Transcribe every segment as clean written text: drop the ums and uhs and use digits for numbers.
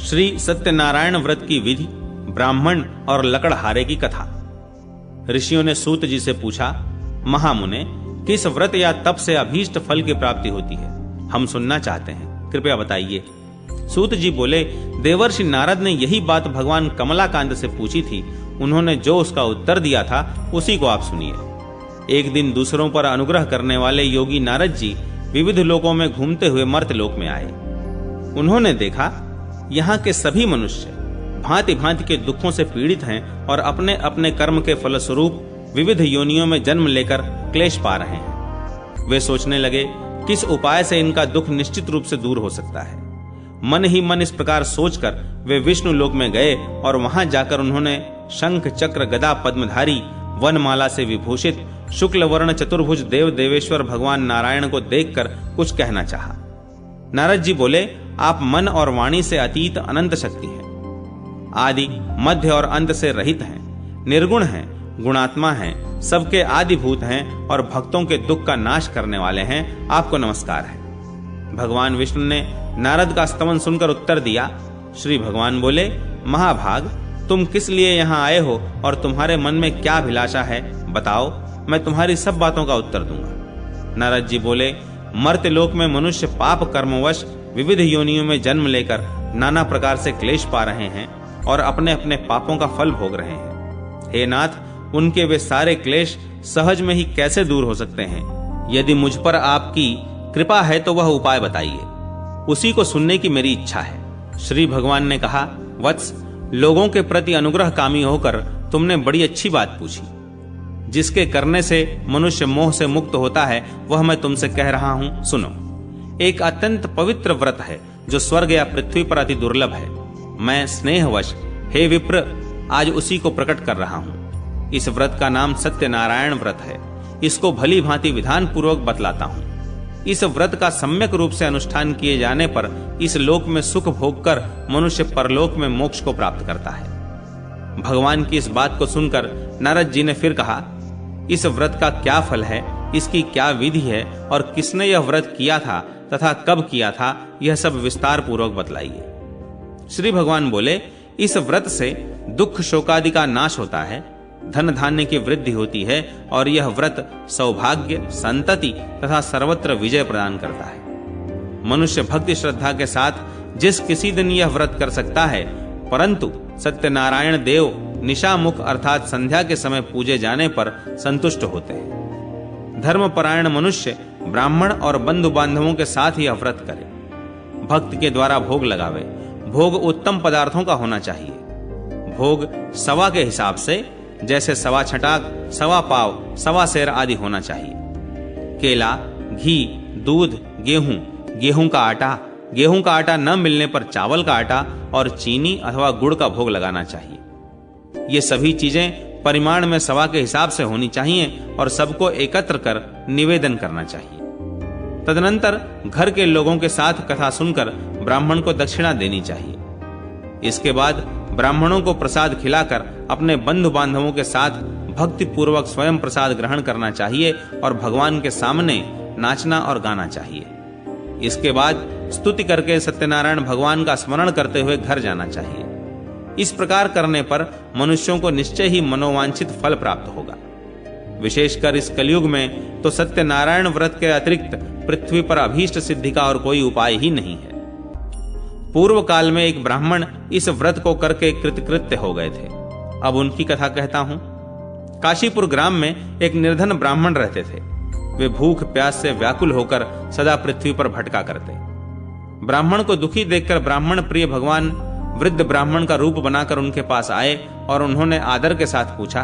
श्री सत्यनारायण व्रत की विधि, ब्राह्मण और लकड़हारे की कथा। ऋषियों ने सूत जी से पूछा, महामुने, किस व्रत या तप से अभीष्ट फल की प्राप्ति होती है? हम सुनना चाहते हैं, कृपया बताइए। सूत जी बोले, देवर्षि नारद ने यही बात भगवान कमलाकांत से पूछी थी। उन्होंने जो उसका उत्तर दिया था उसी को आप सुनिए। एक दिन दूसरों पर अनुग्रह करने वाले योगी नारद जी विविध लोकों में घूमते हुए मर्त्यलोक में आए। उन्होंने देखा यहाँ के सभी मनुष्य भांति भांति के दुखों से पीड़ित हैं और अपने अपने कर्म के फलस्वरूप विविध योनियों में जन्म लेकर क्लेश पा रहे हैं। वे सोचने लगे, किस उपाय से इनका दुख निश्चित रूप से दूर हो सकता है। मन ही मन इस प्रकार सोचकर वे विष्णु लोक में गए और वहां जाकर उन्होंने शंख चक्र गदा पद्मधारी वनमाला से विभूषित शुक्ल वर्ण चतुर्भुज देव देवेश्वर भगवान नारायण को देखकर कुछ कहना चाहा। नारद जी बोले, आप मन और वाणी से अतीत अनंत शक्ति हैं, आदि मध्य और अंत से रहित हैं, निर्गुण हैं, गुणात्मा हैं, सबके आदिभूत हैं और भक्तों के दुख का नाश करने वाले हैं। आपको नमस्कार है। भगवान विष्णु ने नारद का स्तवन सुनकर उत्तर दिया। श्री भगवान बोले, महाभाग, तुम किस लिए यहाँ आए हो और तुम्हारे मन में क्या अभिलाषा है? बताओ, मैं तुम्हारी सब बातों का उत्तर दूंगा। नारद जी बोले, मर्त्यलोक में मनुष्य पाप कर्मवश विविध योनियों में जन्म लेकर नाना प्रकार से क्लेश पा रहे हैं और अपने अपने पापों का फल भोग रहे हैं। हे नाथ, उनके वे सारे क्लेश सहज में ही कैसे दूर हो सकते हैं? यदि मुझ पर आपकी कृपा है तो वह उपाय बताइए, उसी को सुनने की मेरी इच्छा है। श्री भगवान ने कहा, वत्स, लोगों के प्रति अनुग्रह कामी होकर तुमने बड़ी अच्छी बात पूछी। जिसके करने से मनुष्य मोह से मुक्त होता है वह मैं तुमसे कह रहा हूं, सुनो। एक अत्यंत पवित्र व्रत है जो स्वर्ग या पृथ्वी पर अति दुर्लभ है। मैं स्नेहवश, हे विप्र, आज उसी को प्रकट कर रहा हूं। इस व्रत का नाम सत्यनारायण व्रत है। इसको भली भांति विधान पूर्वक बतलाता हूं। इस व्रत का सम्यक रूप से अनुष्ठान किए जाने पर इस लोक में सुख भोग कर मनुष्य परलोक में मोक्ष को प्राप्त करता है। भगवान की इस बात को सुनकर नारद जी ने फिर कहा, इस व्रत का क्या फल है, इसकी क्या विधि है और किसने यह व्रत किया था तथा कब किया था, यह सब विस्तार पूर्वक बतलाइए। श्री भगवान बोले, इस व्रत से दुख शोकादि का नाश होता है, धन धान्य की वृद्धि होती है और यह व्रत सौभाग्य, संतति तथा सर्वत्र विजय प्रदान करता है। मनुष्य भक्ति श्रद्धा के साथ जिस किसी दिन यह व्रत कर सकता है, परंतु सत्यनारायण देव निशामुख अर्थात संध्या के समय पूजे जाने पर संतुष्ट होते हैं। धर्मपरायण मनुष्य ब्राह्मण और बंधु बांधवों के साथ यह व्रत करे। भक्त के द्वारा भोग लगावे। भोग उत्तम पदार्थों का होना चाहिए। भोग सवा के हिसाब से, जैसे सवा छटाक, सवा पाव, सवा सेर आदि होना चाहिए। केला, घी, दूध, गेहूं, गेहूं का आटा न मिलने पर चावल का आटा और चीनी अथवा गुड़ का भोग लगाना चाहिए। ये सभी चीजें परिमाण में सवा के हिसाब से होनी चाहिए और सबको एकत्र कर निवेदन करना चाहिए। तदनंतर घर के लोगों के साथ कथा सुनकर ब्राह्मण को दक्षिणा देनी चाहिए। इसके बाद ब्राह्मणों को प्रसाद खिलाकर अपने बंधु बांधवों के साथ भक्ति पूर्वक स्वयं प्रसाद ग्रहण करना चाहिए और भगवान के सामने नाचना और गाना चाहिए। इसके बाद स्तुति करके सत्यनारायण भगवान का स्मरण करते हुए घर जाना चाहिए। इस प्रकार करने पर मनुष्यों को निश्चय ही मनोवांछित फल प्राप्त होगा। विशेषकर इस कलयुग में तो सत्यनारायण व्रत के अतिरिक्त पृथ्वी पर अभीष्ट सिद्धि का और कोई उपाय ही नहीं है। पूर्व काल में एक ब्राह्मण इस व्रत को करके कृतकृत्य हो गए थे। अब उनकी कथा कहता हूं। काशीपुर ग्राम में एक निर्धन ब्राह्मण रहते थे। वे भूख प्यास से व्याकुल होकर सदा पृथ्वी पर भटका करते। ब्राह्मण को दुखी देखकर ब्राह्मण प्रिय भगवान वृद्ध ब्राह्मण का रूप बनाकर उनके पास आए और उन्होंने आदर के साथ पूछा,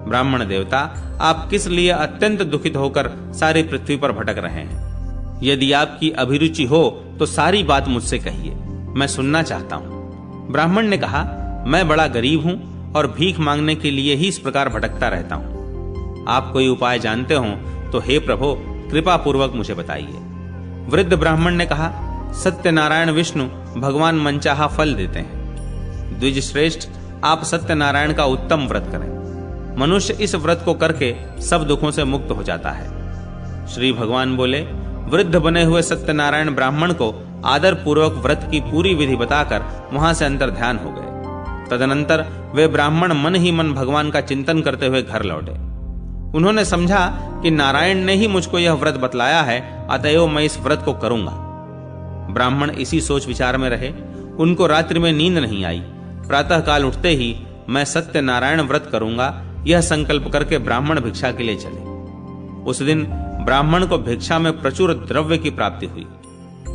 ब्राह्मण देवता, आप किस लिए अत्यंत दुखित होकर सारी पृथ्वी पर भटक रहे हैं? यदि आपकी अभिरुचि हो तो सारी बात मुझसे कहिए, मैं सुनना चाहता हूं। ब्राह्मण ने कहा, मैं बड़ा गरीब हूं और भीख मांगने के लिए ही इस प्रकार भटकता रहता हूं। आप कोई उपाय जानते हो तो हे प्रभु कृपा पूर्वक मुझे बताइए। वृद्ध ब्राह्मण ने कहा, सत्यनारायण विष्णु भगवान मनचाहा फल देते हैं। द्विज श्रेष्ठ, आप सत्यनारायण का उत्तम व्रत करें। मनुष्य इस व्रत को करके सब दुखों से मुक्त हो जाता है। श्री भगवान बोले, वृद्ध बने हुए सत्यनारायण ब्राह्मण को आदर पूर्वक व्रत की पूरी विधि बताकर वहां से अंतर्ध्यान हो गए। तदनंतर वे ब्राह्मण मन ही मन भगवान का चिंतन करते हुए घर लौटे। उन्होंने समझा कि नारायण ने ही मुझको यह व्रत बतलाया है, अतएव मैं इस व्रत को करूंगा। ब्राह्मण इसी सोच विचार में रहे। उनको रात्रि में नींद नहीं आई। प्रातः काल उठते ही मैं सत्यनारायण व्रत करूंगा, यह संकल्प करके ब्राह्मण भिक्षा के लिए चले। उस दिन ब्राह्मण को भिक्षा में प्रचुर द्रव्य की प्राप्ति हुई।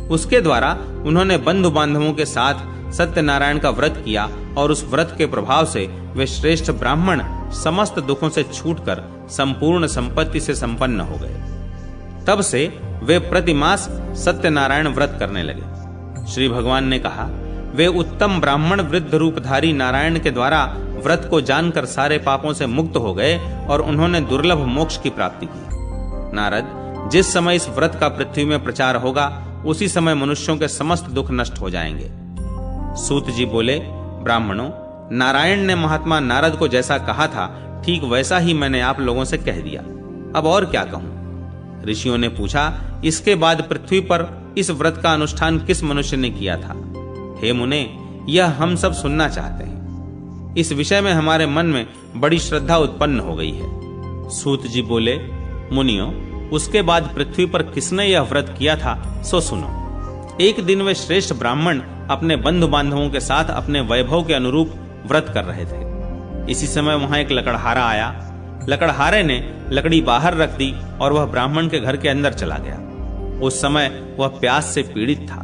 उसके द्वारा उन्होंने बंधु बांधवों के साथ सत्यनारायण का व्रत किया और उस व्रत के प्रभाव से वे श्रेष्ठ ब्राह्मण समस्त दुखों से छूटकर संपूर्ण संपत्ति से संपन्न हो गए। तब से वे प्रतिमास सत्यनारायण व्रत करने लगे। श्री भगवान ने कहा, वे उत्तम ब्राह्मण वृद्ध रूपधारी नारायण के द्वारा व्रत को जानकर सारे पापों से मुक्त हो गए और उन्होंने दुर्लभ मोक्ष की प्राप्ति की। नारद, जिस समय इस व्रत का पृथ्वी में प्रचार होगा, उसी समय मनुष्यों के समस्त दुख नष्ट हो जाएंगे। सूत जी बोले, ब्राह्मणों, नारायण ने महात्मा नारद को जैसा कहा था, ठीक वैसा ही मैंने आप लोगों से कह दिया। अब और क्या कहूं? ऋषियों ने पूछा, इसके बाद पृथ्वी पर इस व्रत का अनुष्ठान किस मनुष्य ने किया था? हे मुने, यह हम सब सुनना चाहते हैं। इस विषय में हमारे मन में बड़ी श्रद्धा उत्पन्न हो गई है। सूत जी बोले, मुनियों, उसके बाद पृथ्वी पर किसने यह व्रत किया था, सो सुनो। एक दिन वे श्रेष्ठ ब्राह्मण अपने बंधु बांधवों के साथ अपने वैभव के अनुरूप व्रत कर रहे थे। इसी समय वहां एक लकड़हारा आया। लकड़हारे ने लकड़ी बाहर रख दी और वह ब्राह्मण के घर के अंदर चला गया। उस समय वह प्यास से पीड़ित था।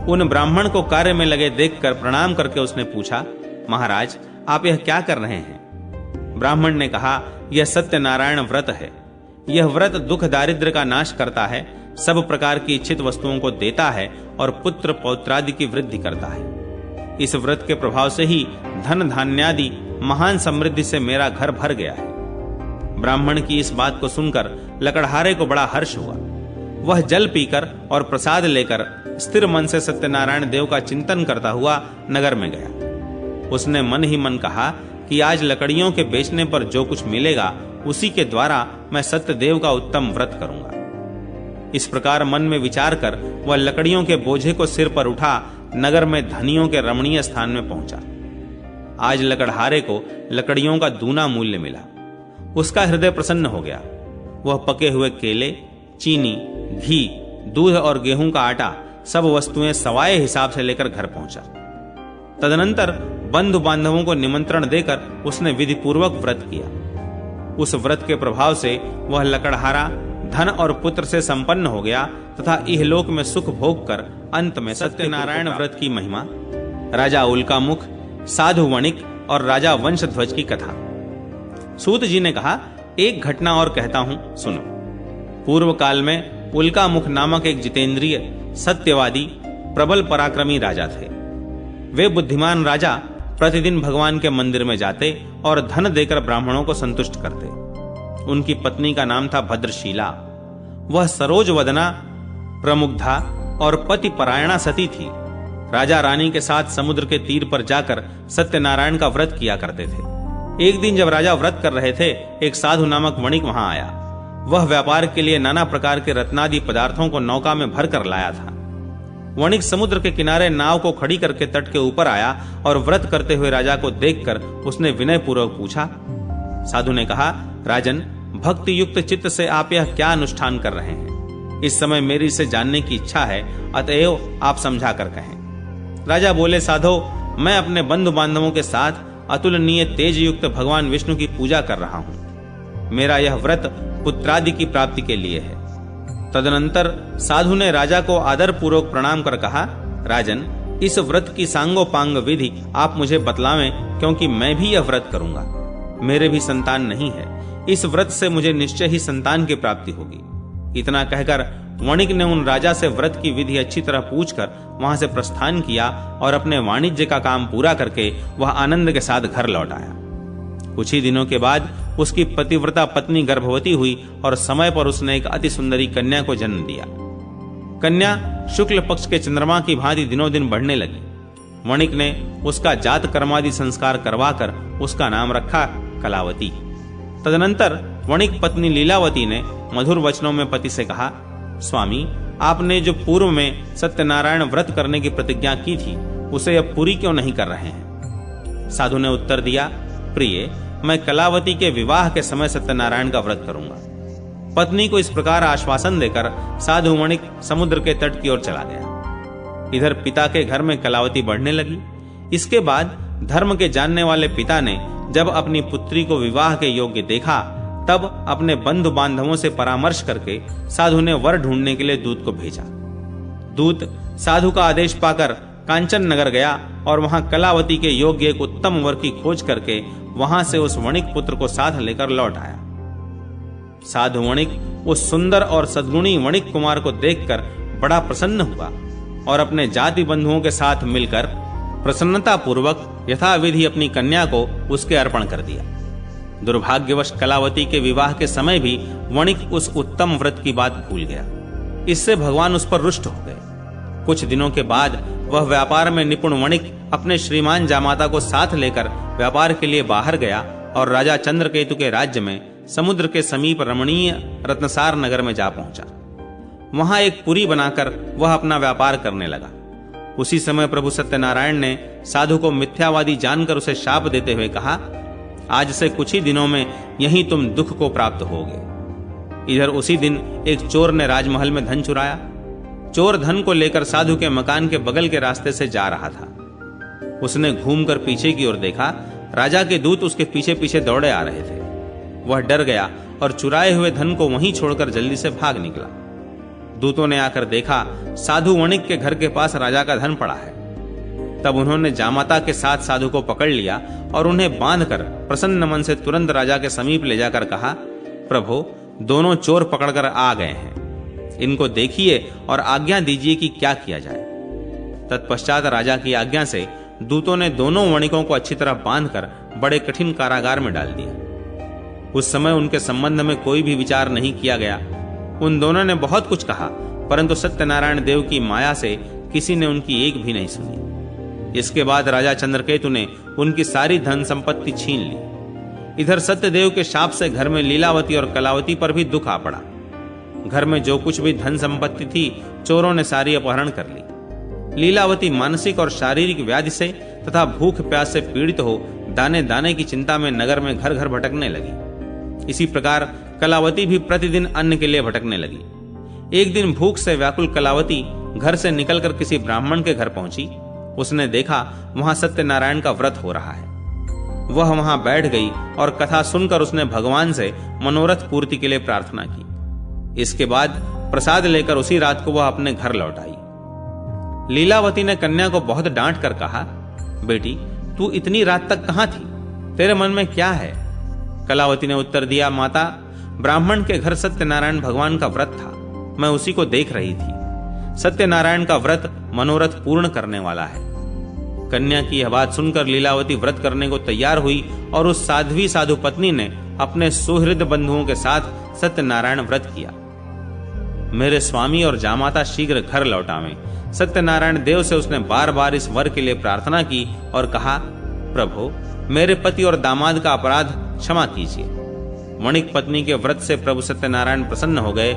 उन ब्राह्मण को कार्य में लगे देखकर प्रणाम करके उसने पूछा, महाराज, आप यह क्या कर रहे हैं? ब्राह्मण ने कहा, यह सत्यनारायण व्रत है। यह व्रत दुख दारिद्र्य का नाश करता है, सब प्रकार की इच्छित वस्तुओं को देता है और पुत्र पौत्रादि की वृद्धि करता है। इस व्रत के प्रभाव से ही धन धान्यादि महान समृद्धि से मेरा घर भर गया है। ब्राह्मण की इस बात को सुनकर लकड़हारे को बड़ा हर्ष हुआ। वह जल पीकर और प्रसाद लेकर स्थिर मन से सत्यनारायण देव का चिंतन करता हुआ नगर में गया। उसने मन ही मन कहा कि आज लकड़ियों के बेचने पर जो कुछ मिलेगा, उसी के द्वारा मैं सत्यदेव का उत्तम व्रत करूंगा। इस प्रकार मन में विचार कर वह लकड़ियों के बोझे को सिर पर उठा नगर में धनियों के रमणीय स्थान में पहुंचा। आज लकड़हारे को लकड़ियों का दूना मूल्य मिला। उसका हृदय प्रसन्न हो गया। वह पके हुए केले, चीनी, घी, दूध और गेहूं का आटा सब वस्तुएं सवाए हिसाब से लेकर घर पहुंचा। तदनंतर बंधु बांधवों को निमंत्रण देकर उसने विधि पूर्वक व्रत किया। उस व्रत के प्रभाव से वह लकड़हारा धन और पुत्र से संपन्न हो गया तथा इहलोक में सुख भोग कर अंत में सत्यनारायण व्रत की महिमा, राजा उल्कामुख, साधु वणिक और राजा वंशध्वज की कथा। सूत जी ने कहा, एक घटना और कहता हूं, सुनो। पूर्व काल में उल्कामुख नामक एक जितेंद्रिय, सत्यवादी, प्रबल पराक्रमी राजा थे। वे बुद्धिमान राजा प्रतिदिन भगवान के मंदिर में जाते और धन देकर ब्राह्मणों को संतुष्ट करते। उनकी पत्नी का नाम था भद्रशीला। वह सरोज वदना, प्रमुग्धा और पति परायणा सती थी। राजा रानी के साथ समुद्र के तीर पर जाकर सत्यनारायण का व्रत किया करते थे। एक दिन जब राजा व्रत कर रहे थे, एक साधु नामक वणिक वहां आया। वह व्यापार के लिए नाना प्रकार के रत्नादि पदार्थों को नौका में भर कर लाया था। वणिक समुद्र के किनारे नाव को खड़ी करके तट के ऊपर आया और व्रत करते हुए राजा को देखकर उसने विनय पूर्वक पूछा। साधु ने कहा, राजन, भक्ति युक्त चित्त से आप यह क्या अनुष्ठान कर रहे हैं? इस समय मेरी इसे जानने की इच्छा है, अतएव आप समझा कर कहें। राजा बोले, साधो, मैं अपने बंधु बांधवों के साथ अतुलनीय तेज युक्त भगवान विष्णु की पूजा कर रहा हूं। मेरा यह व्रत पुत्रादि की प्राप्ति के लिए है। तदनंतर साधु ने राजा को आदर पूर्वक प्रणाम कर कहा, राजन, इस व्रत की सांगोपांग विधि आप मुझे बतलावें, क्योंकि मैं भी यह व्रत करूंगा। मेरे भी संतान नहीं है। इस व्रत से मुझे निश्चय ही संतान की प्राप्ति होगी। इतना कहकर वणिक ने उन राजा से व्रत की विधि अच्छी तरह पूछकर वहां से प्रस्थान किया और अपने वाणिज्य का काम पूरा करके वह आनंद के साथ घर लौट आया। कुछ ही दिनों के बाद उसकी पतिव्रता पत्नी गर्भवती हुई और समय पर उसने एक अति सुंदरी कन्या को जन्म दिया। कन्या शुक्ल पक्ष के चंद्रमा की भांति दिनों दिन बढ़ने लगी। वणिक ने उसका जात कर्मादि संस्कार करवाकर उसका नाम रखा कलावती। तदनंतर वणिक पत्नी लीलावती ने मधुर वचनों में पति से कहा, स्वामी, आपने जो पूर्व में सत्यनारायण व्रत करने की प्रतिज्ञा की थी उसे अब पूरी क्यों नहीं कर रहे हैं? साधु ने उत्तर दिया, प्रिय, मैं कलावती के विवाह के समय सत्यनारायण का व्रत करूंगा। पत्नी को इस प्रकार आश्वासन देकर साधु वणिक समुद्र के तट की ओर चला गया। इधर पिता के घर में कलावती बढ़ने लगी। इसके बाद धर्म के जानने वाले पिता ने जब अपनी पुत्री को विवाह के योग्य देखा, तब अपने बंधु बांधवों से परामर्श करके साधु ने वर ढूंढने के लिए दूत को भेजा। दूत साधु का आदेश पाकर कांचन नगर गया और वहां कलावती के योग्य एक उत्तम वर की खोज करके वहां से उस वणिक पुत्र को साथ लेकर लौट आया। साधु वणिक उस सुंदर और सद्गुणी वणिक कुमार को देखकर बड़ा प्रसन्न हुआ और अपने जाति बंधुओं के साथ मिलकर प्रसन्नता पूर्वक यथाविधि अपनी कन्या को उसके अर्पण कर दिया। दुर्भाग्यवश कलावती के विवाह के समय भी वणिक उस उत्तम व्रत की बात भूल गया। इससे भगवान उस पर रुष्ट हो गए। कुछ दिनों के बाद वह व्यापार में निपुण वणिक अपने श्रीमान जामाता को साथ लेकर व्यापार के लिए बाहर गया और राजा चंद्रकेतु के राज्य में समुद्र के समीप रमणीय रत्नसार नगर में जा पहुंचा। वहां एक पुरी बनाकर वह अपना व्यापार करने लगा। उसी समय प्रभु सत्यनारायण ने साधु को मिथ्यावादी जानकर उसे शाप देते हुए कहा, आज से कुछ ही दिनों में यहीं तुम दुख को प्राप्त होगे। इधर उसी दिन एक चोर ने राजमहल में धन चुराया। चोर धन को लेकर साधु के मकान के बगल के रास्ते से जा रहा था। उसने घूमकर पीछे की ओर देखा, राजा के दूत उसके पीछे पीछे दौड़े आ रहे थे। वह डर गया और चुराए हुए धन को वहीं छोड़कर जल्दी से भाग निकला। दूतों ने आकर देखा, साधु वणिक के घर के पास राजा का धन पड़ा है। तब उन्होंने जामाता के साथ साधु को पकड़ लिया और उन्हें बांधकर प्रसन्न मन से तुरंत राजा के समीप ले जाकर कहा, प्रभु, दोनों चोर पकड़कर आ गए हैं। इनको देखिए और आज्ञा दीजिए कि क्या किया जाए। तत्पश्चात राजा की आज्ञा से दूतों ने दोनों वणिकों को अच्छी तरह बांधकर बड़े कठिन कारागार में डाल दिया। उस समय उनके संबंध में कोई भी विचार नहीं किया गया। उन दोनों ने बहुत कुछ कहा, परंतु सत्यनारायण देव की माया से किसी ने उनकी एक भी नहीं सुनी। इसके बाद राजा चंद्रकेतु ने उनकी सारी धन संपत्ति छीन ली। इधर सत्यदेव के शाप से घर में लीलावती और कलावती पर भी दुख आ पड़ा। घर में जो कुछ भी धन संपत्ति थी, चोरों ने सारी अपहरण कर ली। लीलावती मानसिक और शारीरिक व्याधि से तथा भूख प्यास से पीड़ित हो दाने दाने की चिंता में नगर में घर घर भटकने लगी। इसी प्रकार कलावती भी प्रतिदिन अन्न के लिए भटकने लगी। एक दिन भूख से व्याकुल कलावती घर से निकलकर किसी ब्राह्मण के घर पहुंची। उसने देखा वहां सत्यनारायण का व्रत हो रहा है। वह वहां बैठ गई और कथा सुनकर उसने भगवान से मनोरथ पूर्ति के लिए प्रार्थना की। इसके बाद प्रसाद लेकर उसी रात को वह अपने घर लौट आई। लीलावती ने कन्या को बहुत डांट कर कहा, बेटी, तू इतनी रात तक कहां थी? तेरे मन में क्या है? कलावती ने उत्तर दिया, माता, ब्राह्मण के घर सत्यनारायण भगवान का व्रत था। मैं उसी को देख रही थी। सत्यनारायण का व्रत मनोरथ पूर्ण करने वाला है। कन्या की यह बात सुनकर लीलावती व्रत करने को तैयार हुई और उस साध्वी साधु पत्नी ने अपने सुहृद बंधुओं के साथ सत्यनारायण व्रत किया। मेरे स्वामी और जामाता शीघ्र घर लौट आवें। सत्यनारायण देव से उसने बार बार इस वर के लिए प्रार्थना की और कहा, प्रभु, मेरे पति और दामाद का अपराध क्षमा कीजिए। वणिक पत्नी के व्रत से प्रभु सत्यनारायण प्रसन्न हो गए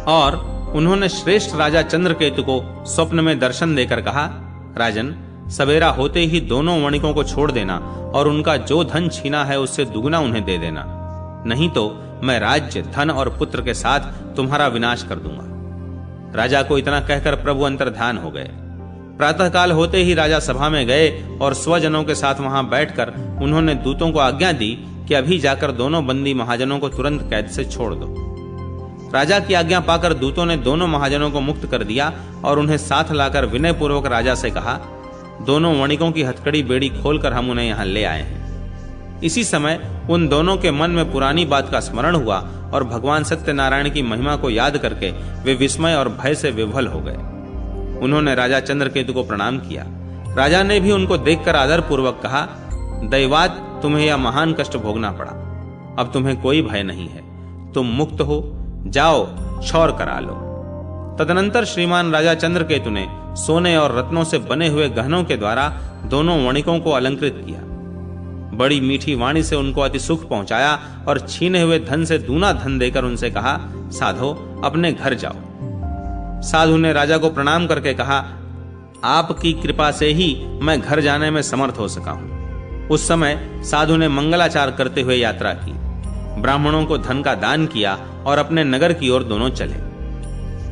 और उन्होंने श्रेष्ठ राजा चंद्रकेतु को स्वप्न में दर्शन देकर कहा, राजन, सवेरा होते ही दोनों वणिकों को छोड़ देना और उनका जो धन छीना है उससे दुगना उन्हें दे देना, नहीं तो मैं राज्य, धन और पुत्र के साथ तुम्हारा विनाश कर दूंगा। राजा को इतना कहकर प्रभु अंतर्ध्यान हो गए। प्रातःकाल होते ही राजा सभा में गए और स्वजनों के साथ वहां बैठकर उन्होंने दूतों को आज्ञा दी कि अभी जाकर दोनों बंदी महाजनों को तुरंत कैद से छोड़ दो। राजा की आज्ञा पाकर दूतों ने दोनों महाजनों को मुक्त कर दिया और उन्हें साथ लाकर विनय पूर्वक राजा से कहा, दोनों वणिकों की हथकड़ी बेड़ी खोलकर हम उन्हें यहाँ ले आए हैं। इसी समय उन दोनों के मन में पुरानी बात का स्मरण हुआ और भगवान सत्यनारायण की महिमा को याद करके वे विस्मय और भय से विह्वल हो गए। उन्होंने राजा चंद्रकेतु को प्रणाम किया। राजा ने भी उनको देखकर आदर पूर्वक कहा, दैवात, तुम्हें यह महान कष्ट भोगना पड़ा। अब तुम्हें कोई भय नहीं है, तुम मुक्त हो, जाओ क्षौर करा लो। तदनंतर श्रीमान राजा चंद्रकेतु ने सोने और रत्नों से बने हुए गहनों के द्वारा दोनों वणिकों को अलंकृत किया। बड़ी मीठी वाणी से उनको अति सुख पहुंचाया और छीने हुए धन से दूना धन देकर उनसे कहा, साधो, अपने घर जाओ। साधु ने राजा को प्रणाम करके कहा, आपकी कृपा से ही मैं घर जाने में समर्थ हो सका हूं। उस समय साधु ने मंगलाचार करते हुए यात्रा की, ब्राह्मणों को धन का दान किया और अपने नगर की ओर दोनों चले।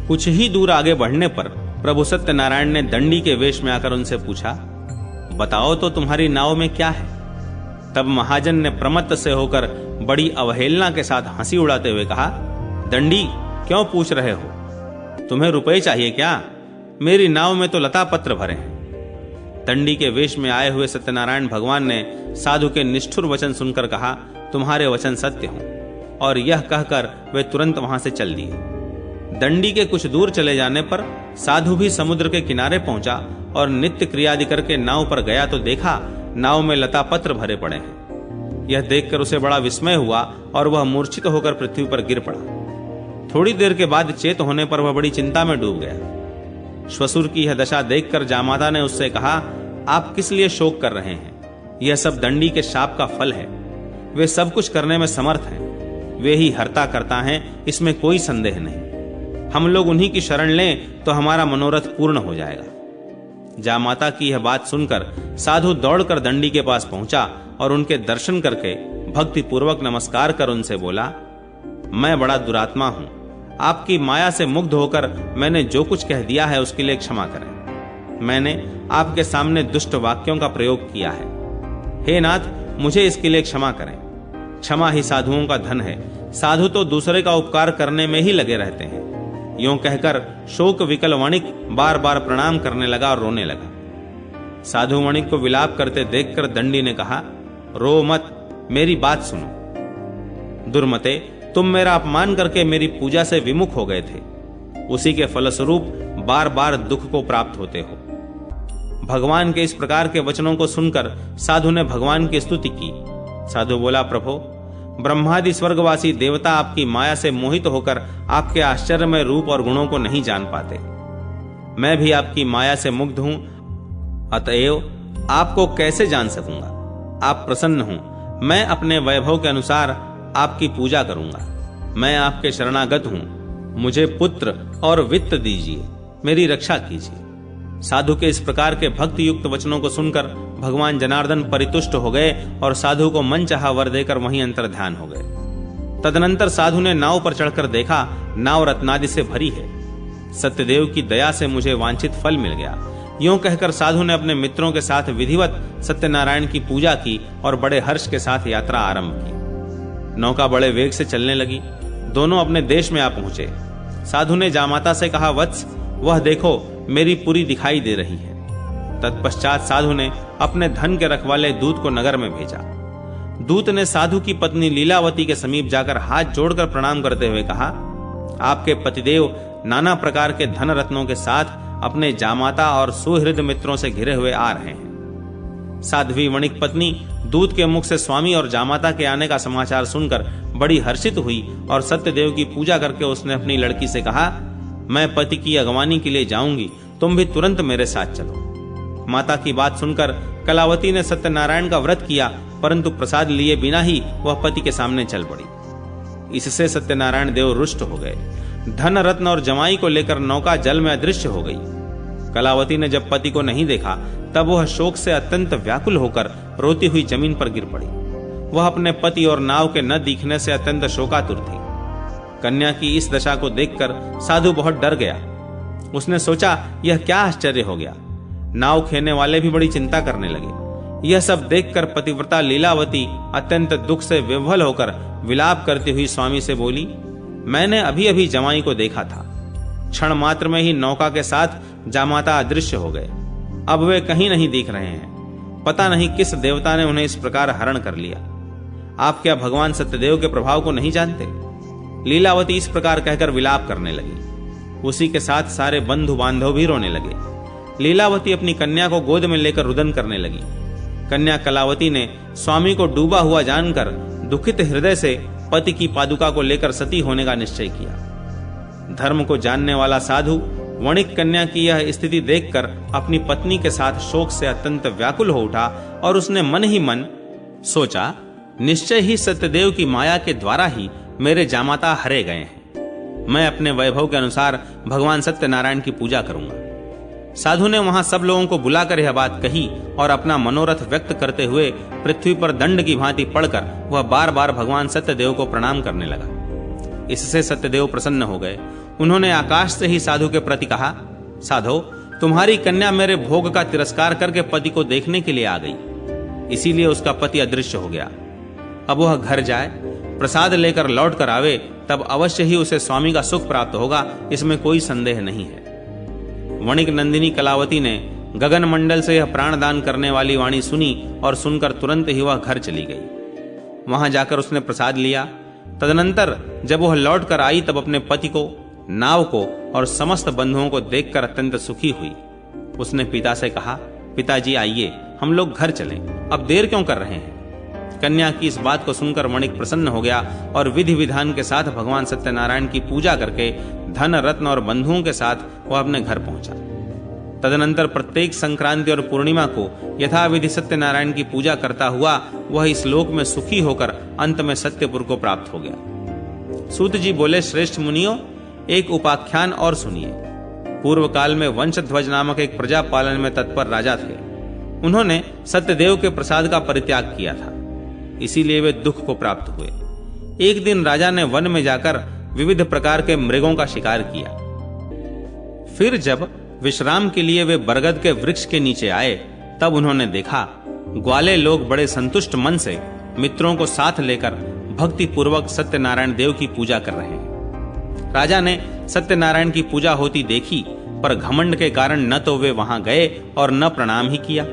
कुछ ही दूर आगे बढ़ने पर प्रभु सत्यनारायण ने दंडी के वेश में आकर उनसे पूछा, बताओ तो तुम्हारी नाव में क्या है? तब महाजन ने प्रमत्त से होकर बड़ी अवहेलना के साथ हंसी उड़ाते हुए कहा, दंडी, क्यों पूछ रहे हो? तुम्हें रुपए चाहिए क्या? मेरी नाव में तो लता पत्र भरे हैं। दंडी के वेश में आए हुए सत्यनारायण भगवान ने साधु के निष्ठुर वचन सुनकर कहा, तुम्हारे वचन सत्य हों। और यह कहकर वे तुरंत वहां से चल दिए। दंडी के कुछ दूर चले जाने पर साधु भी समुद्र के किनारे पहुंचा और नित्य क्रियादि करके नाव पर गया तो देखा नाव में लता पत्र भरे पड़े हैं। यह देखकर उसे बड़ा विस्मय हुआ और वह मूर्छित होकर पृथ्वी पर गिर पड़ा। थोड़ी देर के बाद चेत होने पर वह बड़ी चिंता में डूब गया। श्वशुर की यह दशा देखकर जामाता ने उससे कहा, आप किस लिए शोक कर रहे हैं? यह सब दंडी के शाप का फल है। वे सब कुछ करने में समर्थ हैं, वे ही हरता करता हैं, इसमें कोई संदेह नहीं। हम लोग उन्हीं की शरण लें तो हमारा मनोरथ पूर्ण हो जाएगा। जामाता की यह बात सुनकर साधु दौड़कर दंडी के पास पहुंचा और उनके दर्शन करके भक्ति पूर्वक नमस्कार कर उनसे बोला, मैं बड़ा दुरात्मा हूं, आपकी माया से मुग्ध होकर मैंने जो कुछ कह दिया है उसके लिए क्षमा करें। मैंने आपके सामने दुष्ट वाक्यों का प्रयोग किया है, हे नाथ, मुझे इसके लिए क्षमा करें। क्षमा ही साधुओं का धन है। साधु तो दूसरे का उपकार करने में ही लगे रहते हैं। यूं कहकर शोक विकल वणिक बार बार प्रणाम करने लगा और रोने लगा। साधु वणिक को विलाप करते देखकर दंडी ने कहा, रो मत, मेरी बात सुनो। दुर्मते, तुम मेरा अपमान करके मेरी पूजा से विमुख हो गए थे, उसी के फलस्वरूप बार बार दुख को प्राप्त होते हो। भगवान के इस प्रकार के वचनों को सुनकर साधु ने भगवान की स्तुति की। साधु बोला, प्रभो, ब्रह्मादि स्वर्गवासी देवता आपकी माया से मोहित होकर आपके आश्चर्यमय रूप और गुणों को नहीं जान पाते। मैं भी आपकी माया से मुग्ध हूं, अतएव आपको कैसे जान सकूंगा? आप प्रसन्न हूं, मैं अपने वैभव के अनुसार आपकी पूजा करूंगा। मैं आपके शरणागत हूं, मुझे पुत्र और वित्त दीजिए, मेरी रक्षा कीजिए। साधु के इस प्रकार के भक्ति युक्त वचनों को सुनकर भगवान जनार्दन परितुष्ट हो गए और साधु को मनचाहा वर देकर वहीं अंतर्ध्यान हो गए। तदनंतर साधु ने नाव पर चढ़कर देखा, नाव रत्नादि से भरी है। सत्यदेव की दया से मुझे वांछित फल मिल गया। यूं कहकर साधु ने अपने मित्रों के साथ विधिवत सत्यनारायण की पूजा की और बड़े हर्ष के साथ यात्रा आरंभ की। नौका बड़े वेग से चलने लगी। दोनों अपने देश में आ पहुंचे। साधु ने जामाता से कहा, वत्स, वह देखो, मेरी पुरी दिखाई दे रही है। तत्पश्चात साधु ने अपने धन के रखवाले दूत को नगर में भेजा। दूत ने साधु की पत्नी लीलावती के समीप जाकर हाथ जोड़कर प्रणाम करते हुए कहा, आपके पतिदेव नाना प्रकार के धन रत्नों के साथ अपने जामाता और सुहृद मित्रों से घिरे हुए आ रहे हैं। साध्वी वणिक पत्नी दूत के मुख से स्वामी और जामाता के आने का समाचार सुनकर बड़ी हर्षित हुई और सत्यदेव की पूजा करके उसने अपनी लड़की से कहा, मैं पति की अगवानी के लिए जाऊंगी, तुम भी तुरंत मेरे साथ चलो। माता की बात सुनकर कलावती ने सत्यनारायण का व्रत किया, परंतु प्रसाद लिए बिना ही वह पति के सामने चल पड़ी। इससे सत्यनारायण देव रुष्ट हो गए। धन रत्न और जमाई को लेकर नौका जल में अदृश्य हो गई। कलावती ने जब पति को नहीं देखा तब वह शोक से अत्यंत व्याकुल होकर रोती हुई जमीन पर गिर पड़ी। वह अपने पति और नाव के न दिखने से अत्यंत शोकातुर थी। कन्या की इस दशा को देखकर साधु बहुत डर गया। उसने सोचा, यह क्या आश्चर्य हो गया। नाव खेने वाले भी बड़ी चिंता करने लगे। यह सब देखकर पतिव्रता लीलावती अत्यंत दुख से विह्वल होकर विलाप करती हुई स्वामी से बोली, मैंने अभी अभी जमाई को देखा था। क्षण मात्र में ही नौका के साथ जामाता अदृश्य हो गए। अब वे कहीं नहीं दिख रहे हैं। पता नहीं किस देवता ने उन्हें इस प्रकार हरण कर लिया। आप क्या भगवान सत्यदेव के प्रभाव को नहीं जानते? लीलावती इस प्रकार कहकर विलाप करने लगी। उसी के साथ सारे बंधु बांधव भी रोने लगे। लीलावती अपनी कन्या को गोद में लेकर रुदन करने लगी। कन्या कलावती ने स्वामी को डूबा हुआ जानकर दुखित हृदय से पति की पादुका को लेकर सती होने का निश्चय किया। धर्म को जानने वाला साधु वणिक कन्या की यह स्थिति देखकर अपनी पत्नी के साथ शोक से अत्यंत व्याकुल हो उठा और उसने मन ही मन सोचा, निश्चय ही सत्यदेव की माया के द्वारा ही मेरे जामाता हरे गए हैं। मैं अपने वैभव के अनुसार भगवान सत्यनारायण की पूजा करूंगा। साधु ने वहां सब लोगों को बुलाकर यह बात कही और अपना मनोरथ व्यक्त करते हुए पृथ्वी पर दंड की भांति पड़कर वह बार बार भगवान सत्यदेव को प्रणाम करने लगा। इससे सत्यदेव प्रसन्न हो गए। उन्होंने आकाश से ही साधु के प्रति कहा, साधो, तुम्हारी कन्या मेरे भोग का तिरस्कार करके पति को देखने के लिए आ गई, इसीलिए उसका पति अदृश्य हो गया। अब वह घर जाए, प्रसाद लेकर लौट कर आवे, तब अवश्य ही उसे स्वामी का सुख प्राप्त होगा, इसमें कोई संदेह नहीं है। वणिक नंदिनी कलावती ने गगन मंडल से यह प्राणदान करने वाली वाणी सुनी और सुनकर तुरंत ही वह घर चली गई। वहां जाकर उसने प्रसाद लिया। तदनंतर जब वह लौट कर आई तब अपने पति को, नाव को और समस्त बंधुओं को देखकर अत्यंत सुखी हुई। उसने पिता से कहा, पिताजी आइए, हम लोग घर चलें, अब देर क्यों कर रहे हैं। कन्या की इस बात को सुनकर वणिक प्रसन्न हो गया और विधि विधान के साथ भगवान सत्यनारायण की पूजा करके धन रत्न और बंधुओं के साथ वह अपने घर पहुंचा। तदनंतर प्रत्येक संक्रांति और पूर्णिमा को यथाविधि सत्यनारायण की पूजा करता हुआ वह इस लोक में सुखी होकर अंत में सत्यपुर को प्राप्त हो गया। सूत जी बोले, श्रेष्ठ मुनियों, एक उपाख्यान और सुनिए। पूर्व काल में वंशध्वज नामक एक प्रजा पालन में तत्पर राजा थे। उन्होंने सत्यदेव के प्रसाद का परित्याग किया था, इसीलिए वे दुख को प्राप्त हुए। एक दिन राजा ने वन में जाकर विविध प्रकार के मृगों का शिकार किया। फिर जब विश्राम के लिए वे बरगद के वृक्ष के नीचे आए तब उन्होंने देखा ग्वाले लोग बड़े संतुष्ट मन से मित्रों को साथ लेकर भक्ति पूर्वक सत्यनारायण देव की पूजा कर रहे हैं। राजा ने सत्यनारायण की पूजा होती देखी, पर घमंड के कारण न तो वे वहां गए और न प्रणाम ही किया।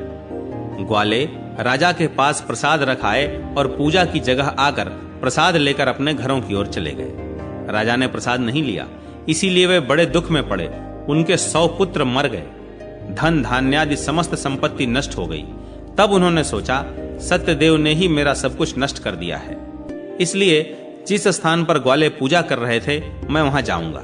ग्वाले राजा के पास प्रसाद रखाए और पूजा की जगह आकर प्रसाद लेकर अपने घरों की ओर चले गए। राजा ने प्रसाद नहीं लिया, इसीलिए वे बड़े दुख में पड़े। उनके 100 पुत्र मर गए, धन धान्यादि समस्त संपत्ति नष्ट हो गई। तब उन्होंने सोचा, सत्यदेव ने ही मेरा सब कुछ नष्ट कर दिया है, इसलिए जिस स्थान पर ग्वाले पूजा कर रहे थे मैं वहां जाऊंगा।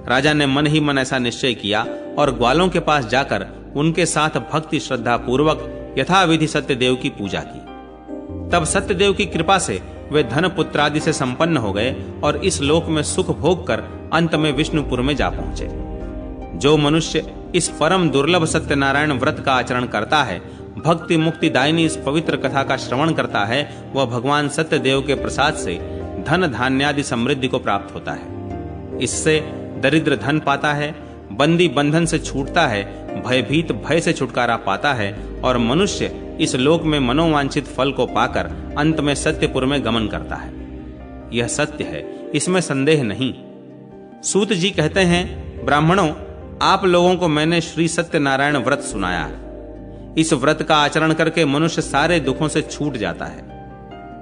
राजा ने मन ही मन ऐसा निश्चय किया और ग्वालों के पास जाकर उनके साथ भक्ति श्रद्धा पूर्वक यथाविधि सत्यदेव की पूजा की। तब सत्यदेव की कृपा से वे धन पुत्रादि से संपन्न हो गए और इस लोक में सुख भोग कर अंत में विष्णुपुर में जा पहुंचे। जो मनुष्य इस परम दुर्लभ सत्यनारायण व्रत का आचरण करता है, भक्ति मुक्ति दायिनी इस पवित्र कथा का श्रवण करता है, वह भगवान सत्यदेव के प्रसाद से धन धान्यादि समृद्धि को प्राप्त होता है। इससे दरिद्र धन पाता है, बंदी बंधन से छूटता है, भयभीत भय से छुटकारा पाता है और मनुष्य इस लोक में मनोवांछित फल को पाकर अंत में सत्यपुर में गमन करता है। यह सत्य है, इसमें संदेह नहीं। सूत जी कहते हैं, ब्राह्मणों, आप लोगों को मैंने श्री सत्यनारायण व्रत सुनाया है। इस व्रत का आचरण करके मनुष्य सारे दुखों से छूट जाता है।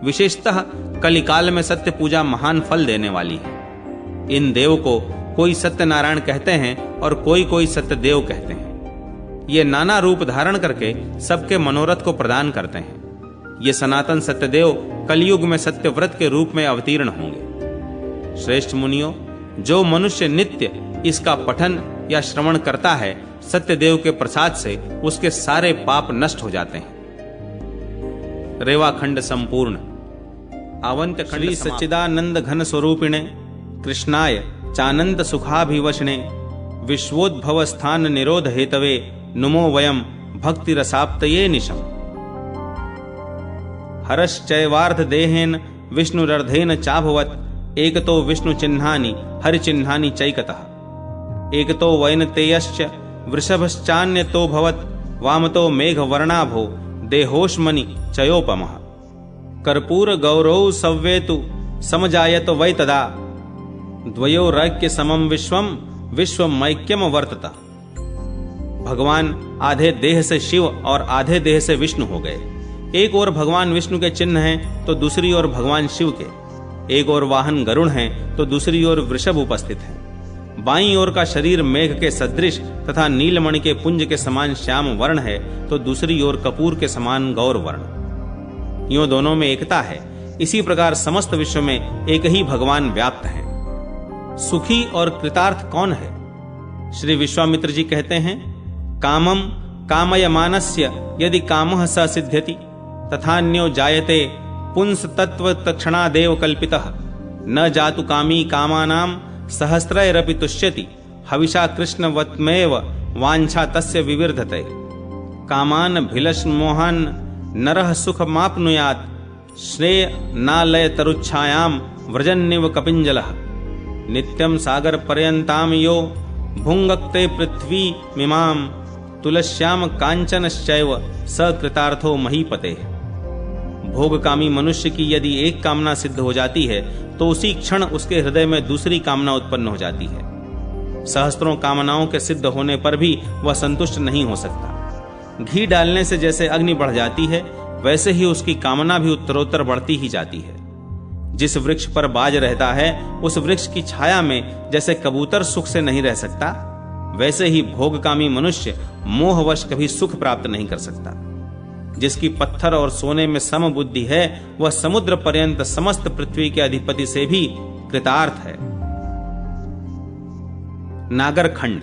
विशेषतः कलिकाल में सत्य पूजा महान फल देने वाली है। इन देव को कोई सत्यनारायण कहते हैं और कोई कोई सत्यदेव कहते हैं। ये नाना रूप धारण करके सबके मनोरथ को प्रदान करते हैं। ये सनातन सत्यदेव कलयुग में सत्यव्रत के रूप में अवतीर्ण होंगे। श्रेष्ठ मुनियों, जो मनुष्य नित्य इसका पठन या श्रवण करता है, सत्यदेव के प्रसाद से उसके सारे पाप नष्ट हो जाते हैं। रेवाखंड संपूर्ण। आवंत श्री सच्चिदानंद घन स्वरूपिणे कृष्णाय चानंद सुखाभिवशने विश्वोद्भव स्थान निरोध हेतवे नुमो वयम भक्ति रसाप्तये निशम। हरश्चैवार्थ देहेन विष्णुरर्धेन चाभवत् एकतो विष्णु चिन्हानि हरि चिन्हानि चैकतः। एकतो वैनतेयश्च वृषभश्चान्यतो भवत् वामतो मेघवर्णाभो देहोष्मनि चयोपमः। कर्पूर गौरौ सव्येतु समजायत वै तदा द्वयोरैक्य समम विश्वम विश्वमैक्यम वर्तता। भगवान आधे देह से शिव और आधे देह से विष्णु हो गए। एक ओर भगवान विष्णु के चिन्ह हैं तो दूसरी ओर भगवान शिव के। एक ओर वाहन गरुण हैं तो दूसरी ओर वृषभ उपस्थित है। बाईं ओर का शरीर मेघ के सदृश तथा नीलमणि के पुंज के समान श्याम वर्ण है तो दूसरी ओर कपूर के समान गौर वर्ण। यूं दोनों में एकता है। इसी प्रकार समस्त विश्व में एक ही भगवान व्याप्त है। सुखी और कृतार्थ कौन है? श्री विश्वामित्र जी कहते हैं, कामम कामयमानस्य यदि कामः स सिद्ध्यति तथान्यो जायते पुंस तत्व तक्षणादेव कल्पितः न जातु कामी कामानाम सहस्रैरपि तुष्यति हविषा कृष्णवत्मेव वाञ्छा तस्य विविर्धते। कामान भिलष्मोहान् नरः सुखमाप्नुयात् श्रेय नालय तरुच्छायां व्रजन्निव कपिञ्जलः। नित्यं सागर पर्यन्तां यो भुङ्गक्ते पृथ्वी मिमां तुलस्याम कांचनश्चैव स कृतार्थो महीपते। भोगकामी मनुष्य की यदि एक कामना सिद्ध हो जाती है तो उसी क्षण उसके हृदय में दूसरी कामना उत्पन्न हो जाती है। सहस्त्रों कामनाओं के सिद्ध होने पर भी वह संतुष्ट नहीं हो सकता। घी डालने से जैसे अग्नि बढ़ जाती है, वैसे ही उसकी कामना भी उत्तरोत्तर बढ़ती ही जाती है। जिस वृक्ष पर बाज रहता है, उस वृक्ष की छाया में जैसे कबूतर सुख से नहीं रह सकता, वैसे ही भोगकामी मनुष्य मोहवश कभी सुख प्राप्त नहीं कर सकता। जिसकी पत्थर और सोने में सम बुद्धि है, वह समुद्र पर्यंत समस्त पृथ्वी के अधिपति से भी कृतार्थ है। नागरखंड।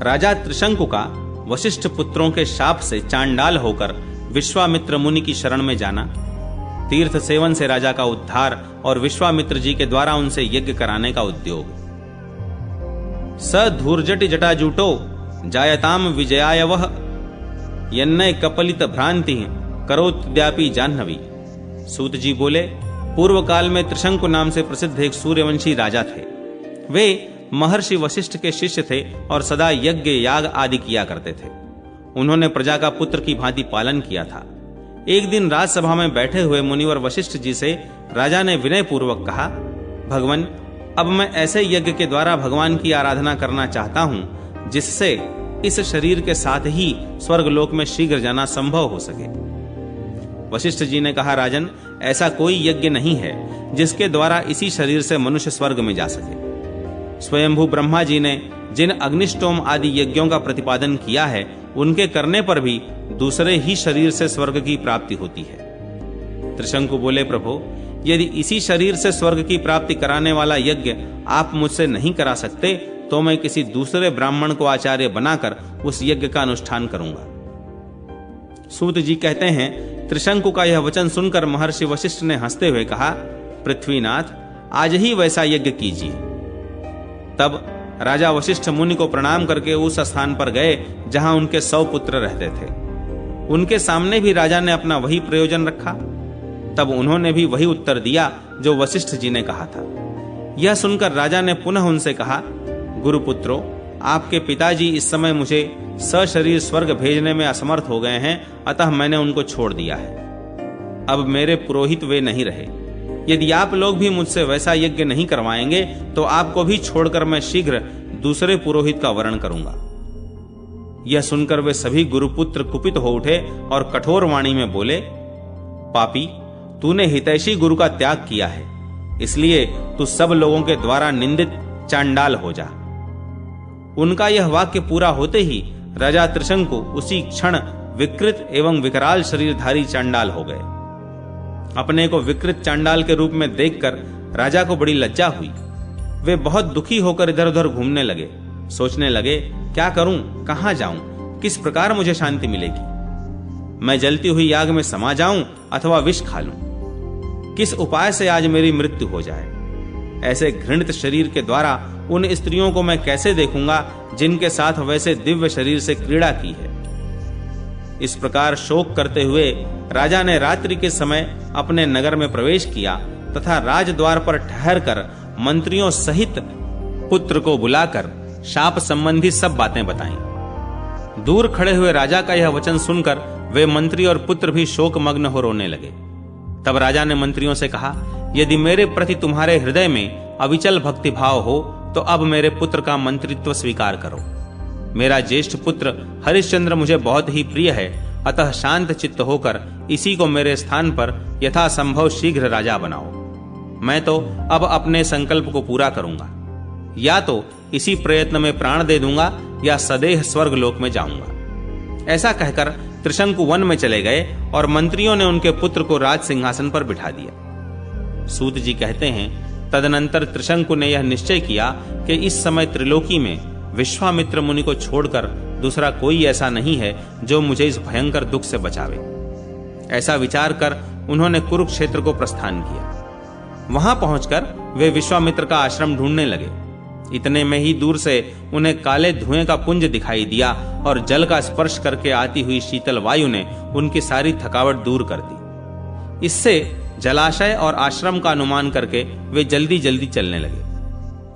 राजा त्रिशंकु का वशिष्ठ पुत्रों के शाप से चांडाल होकर विश्वामित्र मुनि की शरण में जाना, तीर्थ सेवन से राजा का उद्धार और विश्वामित्र जी के द्वारा उनसे यज्ञ कराने का उद्योग। स धूर्जटि जटाजूटो जायताम विजयाय वह यन्नय कपलित भ्रांति करोत्यापि जाह्नवी। सूत जी बोले, पूर्व काल में त्रिशंकु नाम से प्रसिद्ध एक सूर्यवंशी राजा थे। वे महर्षि वशिष्ठ के शिष्य थे और सदा यज्ञ याग आदि किया करते थे। उन्होंने प्रजा का पुत्र की भांति पालन किया था। एक दिन राजसभा में बैठे हुए मुनिवर वशिष्ठ जी से राजा ने विनय पूर्वक कहा, भगवान, अब मैं ऐसे यज्ञ के द्वारा भगवान की आराधना करना चाहता हूं जिससे इस शरीर के साथ ही स्वर्गलोक में शीघ्र जाना संभव हो सके। वशिष्ठ जी ने कहा, राजन, ऐसा कोई यज्ञ नहीं है जिसके द्वारा इसी शरीर से मनुष्य स्वर्ग में जा सके। स्वयंभू ब्रह्मा जी ने जिन अग्निष्टोम आदि यज्ञों का प्रतिपादन किया है, उनके करने पर भी दूसरे ही शरीर से स्वर्ग की प्राप्ति होती है। त्रिशंकु बोले, प्रभु, यदि इसी शरीर से स्वर्ग की प्राप्ति कराने वाला यज्ञ आप मुझसे नहीं करा सकते, तो मैं किसी दूसरे ब्राह्मण को आचार्य बनाकर उस यज्ञ का अनुष्ठान करूंगा। सूत जी कहते हैं, त्रिशंकु का यह वचन सुनकर महर्षि वशिष्ठ ने हंसते हुए कहा, पृथ्वीनाथ, आज ही वैसा यज्ञ कीजिए। तब राजा वशिष्ठ मुनि को प्रणाम करके उस स्थान पर गए जहां उनके 100 पुत्र रहते थे। उनके सामने भी राजा ने अपना वही प्रयोजन रखा। तब उन्होंने भी वही उत्तर दिया जो वशिष्ठ जी ने कहा था। यह सुनकर राजा ने पुनः उनसे कहा, गुरुपुत्रों, आपके पिताजी इस समय मुझे सशरीर स्वर्ग भेजने में असमर्थ हो गए हैं, अतः मैंने उनको छोड़ दिया है। अब मेरे पुरोहित वे नहीं रहे। यदि आप लोग भी मुझसे वैसा यज्ञ नहीं करवाएंगे तो आपको भी छोड़कर मैं शीघ्र दूसरे पुरोहित का वरण करूंगा। यह सुनकर वे सभी गुरुपुत्र कुपित हो उठे और कठोर वाणी में बोले, पापी, तूने हितैषी गुरु का त्याग किया है, इसलिए तू सब लोगों के द्वारा निंदित चांडाल हो जा। उनका यह वाक्य पूरा होते ही राजा त्रिशंकु उसी क्षण विकृत एवं विकराल शरीरधारी चांडाल हो गए। अपने को विकृत चांडाल के रूप में देखकर राजा को बड़ी लज्जा हुई। वे बहुत दुखी होकर इधर उधर घूमने लगे। सोचने लगे, क्या करूं, कहां जाऊं, किस प्रकार मुझे शांति मिलेगी। मैं जलती हुई आग में समा जाऊं अथवा विष खा लूं। किस उपाय से आज मेरी मृत्यु हो जाए। ऐसे घृणित शरीर के द्वारा उन स्त्रियों को मैं कैसे देखूंगा जिनके साथ वैसे दिव्य शरीर से क्रीड़ा की है। इस प्रकार शोक करते हुए राजा ने रात्रि के समय अपने नगर में प्रवेश किया तथा राजद्वार पर ठहरकर मंत्रियों सहित पुत्र को बुलाकर शाप संबंधी सब बातें बताईं। दूर खड़े हुए राजा का यह वचन सुनकर वे मंत्री और पुत्र भी शोकमग्न हो रोने लगे। तब राजा ने मंत्रियों से कहा, यदि मेरे प्रति तुम्हारे हृदय में अविचल भक्तिभाव हो तो अब मेरे पुत्र का मंत्रित्व स्वीकार करो। मेरा ज्येष्ठ पुत्र हरिश्चंद्र मुझे बहुत ही प्रिय है, अतः शांत चित्त होकर इसी को मेरे स्थान पर यथासंभव शीघ्र राजा बनाओ। मैं तो अब अपने संकल्प को पूरा करूंगा, या तो इसी प्रयत्न में प्राण दे दूंगा या सदेह स्वर्ग लोक में जाऊंगा। ऐसा कहकर त्रिशंकु वन में चले गए और मंत्रियों ने उनके पुत्र को राज सिंहासन पर बिठा दिया। सूत जी कहते हैं, तदनंतर त्रिशंकु ने यह निश्चय किया कि इस समय त्रिलोकी में विश्वामित्र मुनि को छोड़कर दूसरा कोई ऐसा नहीं है जो मुझे इस भयंकर दुख से बचावे। ऐसा विचार कर उन्होंने कुरुक्षेत्र को प्रस्थान किया। वहां पहुंचकर वे विश्वामित्र का आश्रम ढूंढने लगे। इतने में ही दूर से उन्हें काले धुएं का पुंज दिखाई दिया और जल का स्पर्श करके आती हुई शीतल वायु ने उनकी सारी थकावट दूर कर दी। इससे जलाशय और आश्रम का अनुमान करके वे जल्दी जल्दी चलने लगे।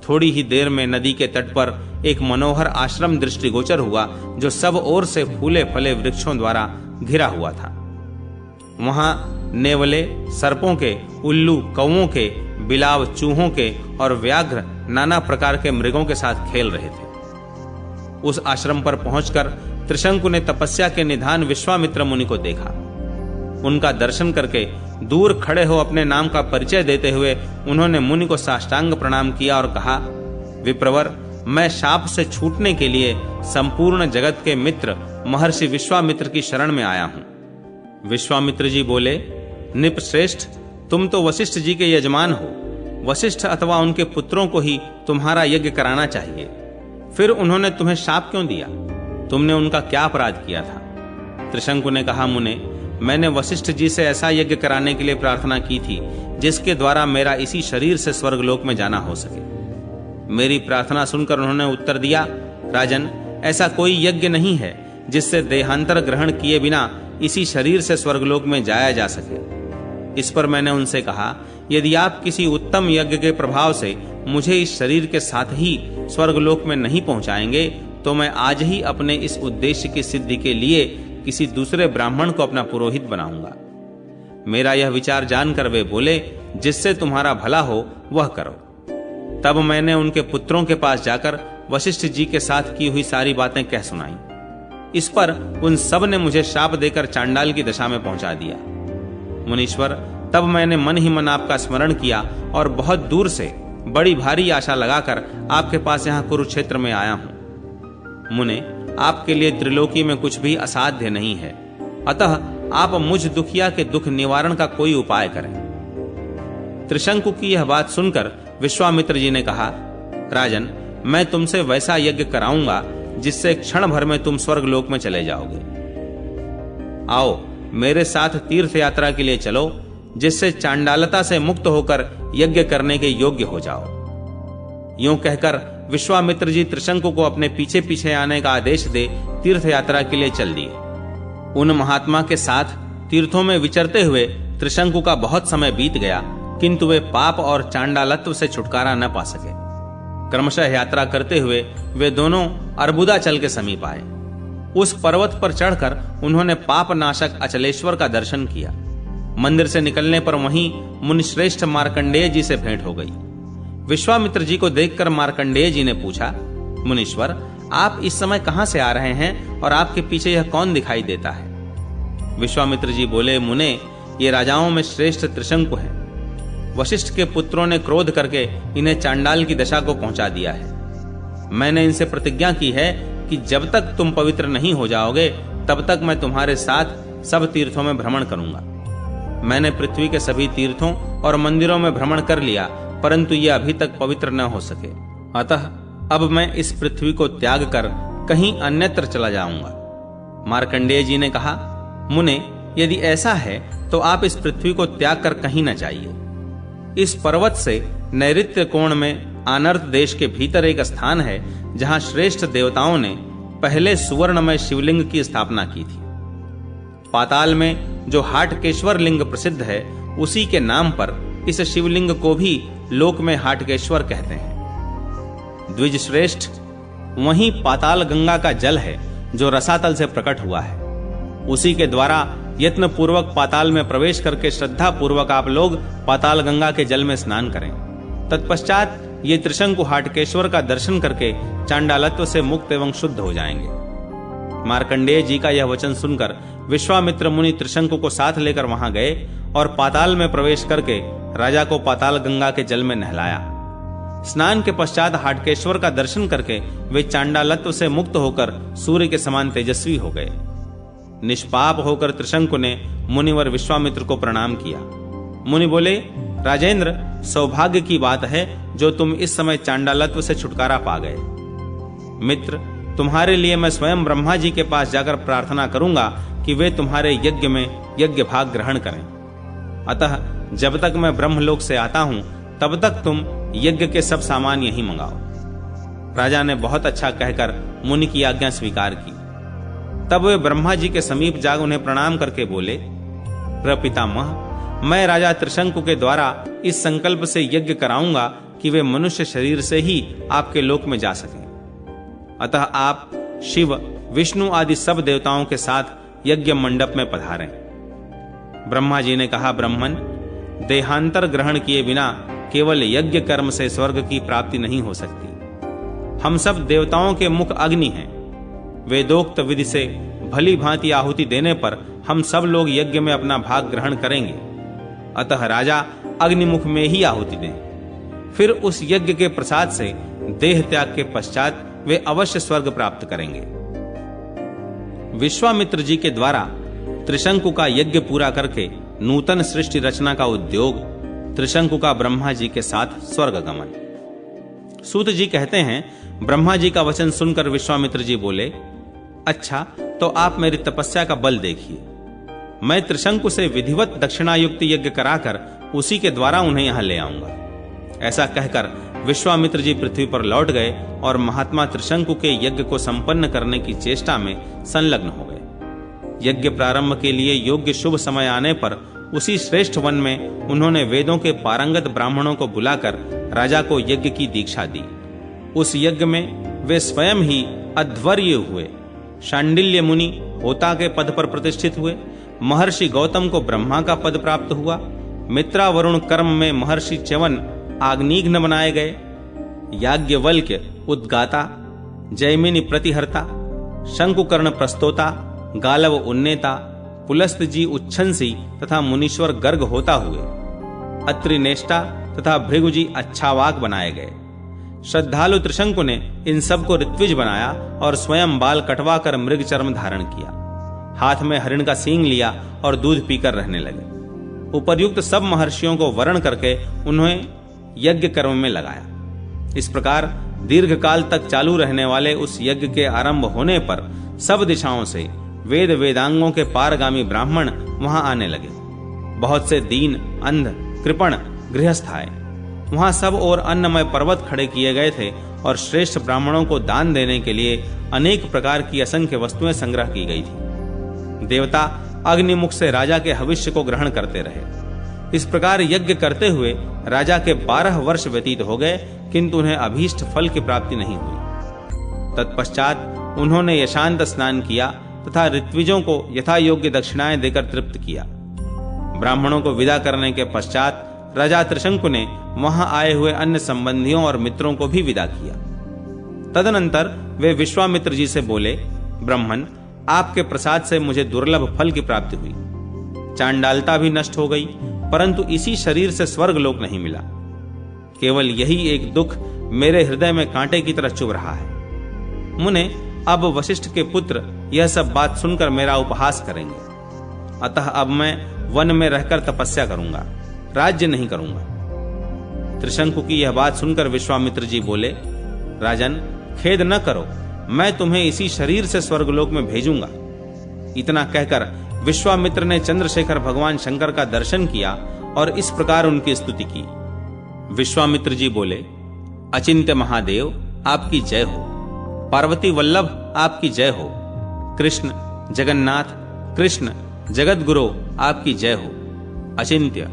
थोड़ी ही देर में नदी के तट पर एक मनोहर आश्रम दृष्टिगोचर हुआ, जो सब ओर से फूले फले वृक्षों द्वारा घिरा हुआ था। वहां नेवले, सर्पों के, उल्लू, कौओं के, बिलाव, चूहों के और व्याघ्र नाना प्रकार के मृगों के साथ खेल रहे थे। उस आश्रम पर पहुंचकर त्रिशंकु ने तपस्या के निधान विश्वामित्र मुनि को देखा। उनका दर्शन करके दूर खड़े हो अपने नाम का परिचय देते हुए उन्होंने मुनि को साष्टांग प्रणाम किया और कहा, विप्रवर, मैं शाप से छूटने के लिए संपूर्ण जगत के मित्र महर्षि विश्वामित्र की शरण में आया हूं। विश्वामित्र जी बोले, निपश्रेष्ठ, तुम तो वशिष्ठ जी के यजमान हो। वशिष्ठ अथवा उनके पुत्रों को ही तुम्हारा यज्ञ कराना चाहिए। फिर उन्होंने तुम्हें शाप क्यों दिया? तुमने उनका क्या अपराध किया था? त्रिशंकु ने कहा, मुने, मैंने वशिष्ठ जी से ऐसा यज्ञ कराने के लिए प्रार्थना की थी जिसके द्वारा मेरा इसी शरीर से स्वर्गलोक में जाना हो सके। मेरी प्रार्थना सुनकर उन्होंने उत्तर दिया, राजन, ऐसा कोई यज्ञ नहीं है जिससे देहांतर ग्रहण किए बिना इसी शरीर से स्वर्गलोक में जाया जा सके। इस पर मैंने उनसे कहा, यदि आप किसी उत्तम यज्ञ के प्रभाव से मुझे इस शरीर के साथ ही स्वर्गलोक में नहीं पहुंचाएंगे तो मैं आज ही अपने इस उद्देश्य की सिद्धि के लिए किसी दूसरे ब्राह्मण को अपना पुरोहित बनाऊंगा। मेरा यह विचार जानकर वे बोले, जिससे तुम्हारा भला हो वह करो। तब मैंने उनके पुत्रों के पास जाकर वशिष्ठ जी के साथ की हुई सारी बातें कह सुनाई। इस पर उन सब ने मुझे शाप देकर चांडाल की दशा में पहुंचा दिया। मुनीश्वर, तब मैंने मन ही मन आपका स्मरण किया और बहुत दूर से बड़ी भारी आशा लगाकर आपके पास यहाँ कुरुक्षेत्र में आया हूं। मुने, आपके लिए त्रिलोकी में कुछ भी असाध्य नहीं है, अतः आप मुझ दुखिया के दुख निवारण का कोई उपाय करें। त्रिशंकु की यह बात सुनकर विश्वामित्र जी ने कहा, राजन, मैं तुमसे वैसा यज्ञ कराऊंगा जिससे क्षण भर में तुम स्वर्गलोक में चले जाओगे। आओ मेरे साथ तीर्थ यात्रा के लिए चलो, जिससे चांडालता से मुक्त होकर यज्ञ करने के योग्य हो जाओ। यूं कहकर विश्वामित्र जी त्रिशंकु को अपने पीछे पीछे आने का आदेश दे तीर्थ यात्रा के लिए चल दिए। उन महात्मा के साथ तीर्थों में विचरते हुए त्रिशंकु का बहुत समय बीत गया, किंतु वे पाप और चांडालत्व से छुटकारा न पा सके। क्रमशः यात्रा करते हुए वे दोनों अर्बुदाचल के समीप आए। उस पर्वत पर चढ़कर उन्होंने पाप नाशक अचलेश्वर का दर्शन किया। मंदिर से निकलने पर वहीं मुनिश्रेष्ठ मार्कंडेय जी से भेंट हो गई। विश्वामित्र जी को देखकर मार्कंडेय जी ने पूछा, मुनीश्वर, आप इस समय कहां से आ रहे हैं और आपके पीछे यह कौन दिखाई देता है? विश्वामित्र जी बोले, मुने, ये राजाओं में श्रेष्ठ त्रिशंकु है। वशिष्ठ के पुत्रों ने क्रोध करके इन्हें चांडाल की दशा को पहुंचा दिया है। मैंने इनसे प्रतिज्ञा की है कि जब तक तुम पवित्र नहीं हो जाओगे तब तक मैं तुम्हारे साथ सब तीर्थों में भ्रमण करूंगा। मैंने पृथ्वी के सभी तीर्थों और मंदिरों में भ्रमण कर लिया, परंतु ये अभी तक पवित्र न हो सके। अतः अब मैं इस पृथ्वी को त्याग कर कहीं अन्यत्र चला जाऊंगा। मार्कंडेय जी ने कहा, मुने, यदि ऐसा है तो आप इस पृथ्वी को त्याग कर कहीं न जाइए। इस पर्वत से नैऋत्य कोण में आनर्त देश के भीतर एक स्थान है जहां श्रेष्ठ देवताओं ने पहले सुवर्णमय शिवलिंग की स्थापना की थी। पाताल में जो हाटकेश्वर लिंग प्रसिद्ध है, उसी के नाम पर इस शिवलिंग को भी लोक में हाटकेश्वर कहते हैं। द्विज श्रेष्ठ, वहीं पाताल गंगा का जल है जो रसातल से प्रकट हुआ है। उसी के द्वारा यत्न पूर्वक पाताल में प्रवेश करके श्रद्धा पूर्वक आप लोग पाताल गंगा के जल में स्नान करें। तत्पश्चात ये त्रिशंकु हाटकेश्वर का दर्शन करके चांडालत्व से मुक्त एवं शुद्ध हो जाएंगे। मार्कंडेय जी का यह वचन सुनकर विश्वामित्र मुनि त्रिशंकु को साथ लेकर वहां गए और पाताल में प्रवेश करके राजा को पाताल गंगा के जल में नहलाया। स्नान के पश्चात हाटकेश्वर का दर्शन करके वे चांडालत्व से मुक्त होकर सूर्य के समान तेजस्वी हो गए। निष्पाप होकर त्रिशंकु ने मुनिवर विश्वामित्र को प्रणाम किया। मुनि बोले, राजेंद्र, सौभाग्य की बात है जो तुम इस समय चांडालत्व से छुटकारा पा गए। मित्र, तुम्हारे लिए मैं स्वयं ब्रह्मा जी के पास जाकर प्रार्थना करूंगा कि वे तुम्हारे यज्ञ में यज्ञ भाग ग्रहण करें। अतः जब तक मैं ब्रह्मलोक से आता हूं तब तक तुम यज्ञ के सब सामान यहीं मंगाओ। राजा ने बहुत अच्छा कहकर मुनि की आज्ञा स्वीकार की। तब वे ब्रह्मा जी के समीप जाकर उन्हें प्रणाम करके बोले, प्रपितामह, मैं राजा त्रिशंकु के द्वारा इस संकल्प से यज्ञ कराऊंगा कि वे मनुष्य शरीर से ही आपके लोक में जा सकें। अतः आप शिव, विष्णु आदि सब देवताओं के साथ यज्ञ मंडप में पधारें। ब्रह्मा जी ने कहा, ब्राह्मण, देहांतर ग्रहण किए बिना केवल यज्ञ कर्म से स्वर्ग की प्राप्ति नहीं हो सकती। हम सब देवताओं के मुख अग्नि हैं। वेदोक्त विधि से भली भांति आहुति देने पर हम सब लोग यज्ञ में अपना भाग ग्रहण करेंगे। अतः राजा अग्निमुख में ही आहुति दें। फिर उस यज्ञ के प्रसाद से देह त्याग के पश्चात वे अवश्य स्वर्ग प्राप्त करेंगे। विश्वामित्र जी के द्वारा त्रिशंकु का यज्ञ पूरा करके नूतन सृष्टि रचना का उद्योग, त्रिशंकु का ब्रह्मा जी के साथ स्वर्ग गमन। सूत जी कहते हैं, ब्रह्मा जी का वचन सुनकर विश्वामित्र जी बोले, अच्छा, तो आप मेरी तपस्या का बल देखिए। मैं त्रिशंकु से विधिवत दक्षिणायुक्त यज्ञ कराकर उसी के द्वारा उन्हें यहां ले आऊंगा। ऐसा कहकर विश्वामित्र जी पृथ्वी पर लौट गए और महात्मा त्रिशंकु के यज्ञ को संपन्न करने की चेष्टा में संलग्न हो गए। यज्ञ प्रारंभ के लिए योग्य शुभ समय आने पर उसी श्रेष्ठ वन में उन्होंने वेदों के पारंगत ब्राह्मणों को बुलाकर राजा को यज्ञ की दीक्षा दी। उस यज्ञ में वे स्वयं ही अध्वर्य हुए। शांडिल्य मुनि होता के पद पर प्रतिष्ठित हुए। महर्षि गौतम को ब्रह्मा का पद प्राप्त हुआ। मित्रा वरुण कर्म में महर्षि च्यवन आग्निघ्न बनाए गए। याज्ञवल्क्य उद्गाता, जैमिनी प्रतिहर्ता, शंकुकर्ण प्रस्तोता, गालव उन्नेता, पुलस्त जी उच्छंसी तथा मुनीश्वर गर्ग होता हुए। अत्रिनेष्टा तथा भृगु जी अच्छावाक बनाए गए। श्रद्धालु त्रिशंकु ने इन सब को ऋत्विज बनाया और स्वयं बाल कटवा कर मृग चर्म धारण किया। हाथ में हरिण का सींग लिया और दूध पीकर रहने लगे। उपर्युक्त सब महर्षियों को वरण करके उन्हें यज्ञ कर्म में लगाया। इस प्रकार दीर्घ काल तक चालू रहने वाले उस यज्ञ के आरंभ होने पर सब दिशाओं से वेद वेदांगों के पारगामी ब्राह्मण वहां आने लगे। बहुत से दीन, अंध, कृपण गृहस्थ आए। वहां सब और अन्नमय पर्वत खड़े किए गए थे और श्रेष्ठ ब्राह्मणों को दान देने के लिए अनेक प्रकार की असंख्य वस्तुएं संग्रह की गई थी। देवता अग्निमुख से राजा के हविष्य को ग्रहण करते रहे। इस प्रकार यज्ञ करते हुए राजा के 12 वर्ष व्यतीत हो गए, किंतु उन्हें अभीष्ट फल की प्राप्ति नहीं हुई। तत्पश्चात उन्होंने यशांत स्नान किया तथा ऋत्विजों को यथा योग्य दक्षिणाएं देकर तृप्त किया। ब्राह्मणों को विदा करने के पश्चात राजा त्रिशंकु ने वहां आए हुए अन्य संबंधियों और मित्रों को भी विदा किया। तदनंतर वे विश्वामित्र जी से बोले, ब्राह्मण, आपके प्रसाद से मुझे दुर्लभ फल की प्राप्ति हुई। चांडालता भी नष्ट हो गई, परंतु इसी शरीर से स्वर्ग लोक नहीं मिला। केवल यही एक दुख मेरे हृदय में कांटे की तरह चुभ रहा है। मुने, अब वशिष्ठ के पुत्र यह सब बात सुनकर मेरा उपहास करेंगे। अतः अब मैं वन में रहकर तपस्या करूंगा, राज्य नहीं करूंगा। त्रिशंकु की यह बात सुनकर विश्वामित्र जी बोले, राजन, खेद न करो, मैं तुम्हें इसी शरीर से स्वर्गलोक में भेजूंगा। इतना कहकर विश्वामित्र ने चंद्रशेखर भगवान शंकर का दर्शन किया और इस प्रकार उनकी स्तुति की। विश्वामित्र जी बोले, अचिंत्य महादेव, आपकी जय हो। पार्वती वल्लभ, आपकी जय हो। कृष्ण जगन्नाथ, कृष्ण जगत गुरु, आपकी जय हो। अचिंत्य,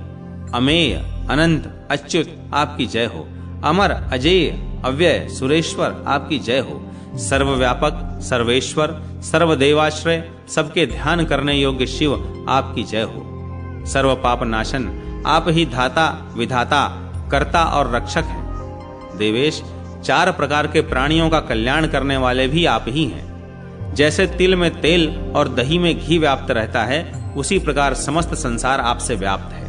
अमेय, अनंत, अच्युत, आपकी जय हो। अमर, अजेय, अव्यय, सुरेश्वर, आपकी जय हो। सर्वव्यापक, सर्वेश्वर, सर्वदेवाश्रय, सबके ध्यान करने योग्य शिव, आपकी जय हो। सर्व पाप नाशन, आप ही धाता, विधाता, कर्ता और रक्षक हैं। देवेश, 4 प्रकार के प्राणियों का कल्याण करने वाले भी आप ही हैं। जैसे तिल में तेल और दही में घी व्याप्त रहता है, उसी प्रकार समस्त संसार आपसे व्याप्त है।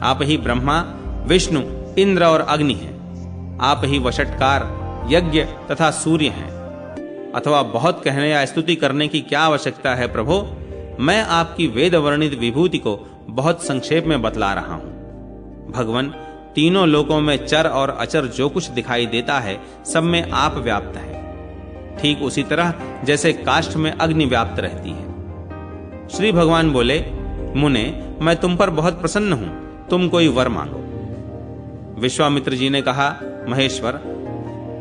आप ही ब्रह्मा, विष्णु, इंद्र और अग्नि हैं। आप ही वषटकार, यज्ञ तथा सूर्य हैं। अथवा बहुत कहने या स्तुति करने की क्या आवश्यकता है प्रभो? मैं आपकी वेद वर्णित विभूति को बहुत संक्षेप में बतला रहा हूं। भगवान, तीनों लोकों में चर और अचर जो कुछ दिखाई देता है, सब में आप व्याप्त हैं। ठीक उसी तरह जैसे काष्ठ में अग्नि व्याप्त रहती है। श्री भगवान बोले, मुने, मैं तुम पर बहुत प्रसन्न हूं, तुम कोई वर मांगो। विश्वामित्र जी ने कहा, महेश्वर,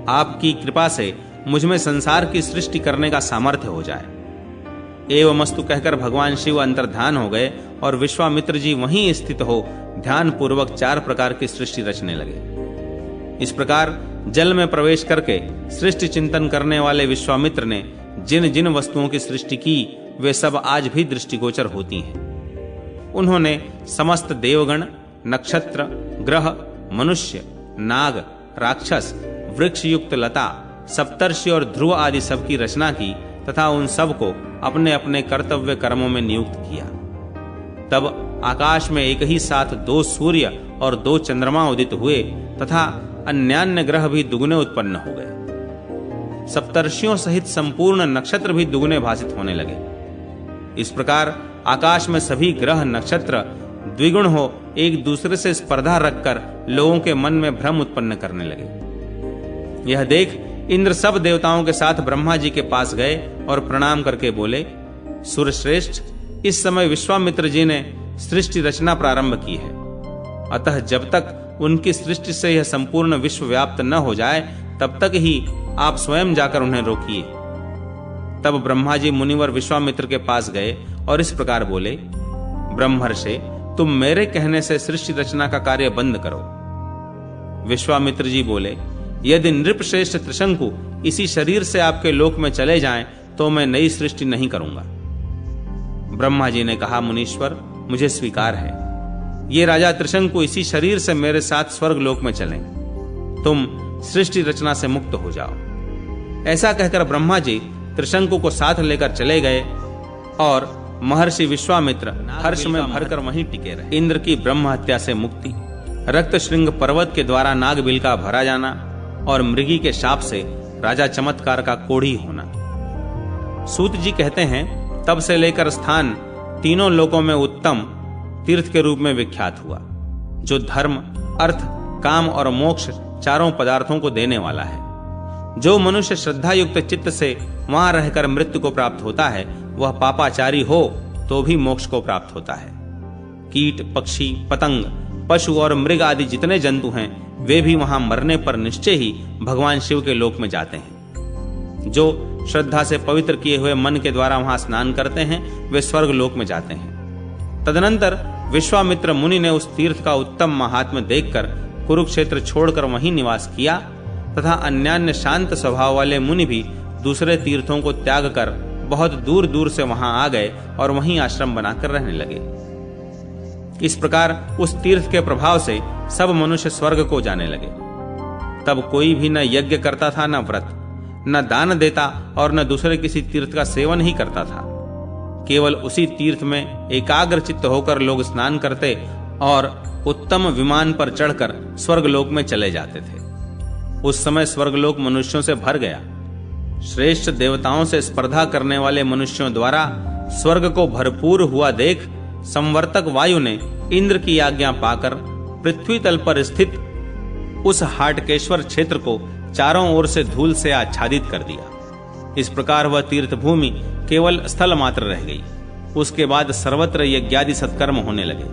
आपकी कृपा से मुझमें संसार की सृष्टि करने का सामर्थ्य हो जाए। एवमस्तु कहकर भगवान शिव अंतर्ध्यान हो गए और विश्वामित्र जी वहीं स्थित हो ध्यान पूर्वक 4 प्रकार की सृष्टि रचने लगे। इस प्रकार जल में प्रवेश करके सृष्टि चिंतन करने वाले विश्वामित्र ने जिन जिन वस्तुओं की सृष्टि की वे सब आज भी दृष्टिगोचर होती हैं। उन्होंने समस्त देवगण, नक्षत्र, ग्रह, मनुष्य, नाग, राक्षस, वृक्ष युक्त लता, सप्तर्षि और ध्रुव आदि सब की रचना की तथा उन सब को अपने अपने कर्तव्य कर्मों में नियुक्त किया। तब आकाश में एक ही साथ 2 सूर्य और 2 चंद्रमा उदित हुए तथा अन्यान्य ग्रह भी दुगने उत्पन्न हो गए। सप्तर्षियों सहित संपूर्ण नक्षत्र भी दुगने भासित होने लगे। इस प्रकार आकाश में सभी ग्रह नक्षत्र द्विगुण हो एक दूसरे से स्पर्धा रखकर लोगों के मन में भ्रम उत्पन्न करने लगे। यह देख इंद्र सब देवताओं के साथ ब्रह्मा जी के पास गए और प्रणाम करके बोले, सुरश्रेष्ठ, इस समय विश्वामित्र जी ने सृष्टि रचना प्रारंभ की है, अतः जब तक उनकी सृष्टि से यह संपूर्ण विश्व व्याप्त न हो जाए तब तक ही आप स्वयं जाकर उन्हें रोकिए। तब ब्रह्मा जी मुनिवर विश्वामित्र के पास गए और इस प्रकार बोले, ब्रह्मर्षि, तुम मेरे कहने से सृष्टि रचना का कार्य बंद करो। विश्वामित्र जी बोले, यदि नृपश्रेष्ठ त्रिशंकु इसी शरीर से आपके लोक में चले जाएं तो मैं नई सृष्टि नहीं करूंगा। ब्रह्मा जी ने कहा, मुनीश्वर, मुझे स्वीकार है, ये राजा त्रिशंकु इसी शरीर से मेरे साथ स्वर्ग लोक में चलें, तुम सृष्टि रचना से मुक्त हो जाओ। ऐसा कहकर ब्रह्मा जी त्रिशंकु को साथ लेकर चले गए और महर्षि विश्वामित्र हर्ष में भरकर वहीं टिके रहे। इंद्र की ब्रह्म हत्या से मुक्ति, रक्त श्रृंग पर्वत के द्वारा नागबिल का भरा जाना और मृगी के शाप से राजा चमत्कार का कोढ़ी होना। सूत जी कहते हैं, तब से लेकर स्थान तीनों लोकों में उत्तम तीर्थ के रूप में विख्यात हुआ, जो धर्म, अर्थ, काम और मोक्ष चारों पदार्थों को देने वाला है। जो मनुष्य श्रद्धा युक्त चित्त से वहां रहकर मृत्यु को प्राप्त होता है, वह पापाचारी हो तो भी मोक्ष को प्राप्त होता है। कीट, पक्षी, पतंग, पशु और मृग आदि जितने जंतु हैं, वे भी वहां मरने पर निश्चय ही भगवान शिव के लोक में जाते हैं। जो श्रद्धा से पवित्र किए हुए मन के द्वारा वहां स्नान करते हैं, वे स्वर्ग लोक में जाते हैं। तदनंतर विश्वामित्र मुनि ने उस तीर्थ का उत्तम महात्म्य देखकर कुरुक्षेत्र छोड़कर वहीं निवास किया तथा अन्यान्य शांत स्वभाव वाले मुनि भी दूसरे तीर्थों को त्याग कर बहुत दूर दूर से वहां आ गए और वहीं आश्रम बनाकर रहने लगे। इस प्रकार उस तीर्थ के प्रभाव से सब मनुष्य स्वर्ग को जाने लगे। तब कोई भी न यज्ञ करता था, न व्रत, न दान देता और न दूसरे किसी तीर्थ का सेवन ही करता था। केवल उसी तीर्थ में एकाग्र चित्त होकर लोग स्नान करते और उत्तम विमान पर चढ़कर स्वर्गलोक में चले जाते थे। उस समय स्वर्गलोक मनुष्यों से भर गया। श्रेष्ठ देवताओं से स्पर्धा करने वाले मनुष्यों द्वारा स्वर्ग को भरपूर हुआ देख संवर्तक वायु ने इंद्र की आज्ञा पाकर पृथ्वी तल पर स्थित उस हाटकेश्वर क्षेत्र को चारों ओर से धूल से आच्छादित कर दिया। इस प्रकार वह तीर्थ भूमि केवल स्थल मात्र रह गई। उसके बाद सर्वत्र यज्ञादि सत्कर्म होने लगे।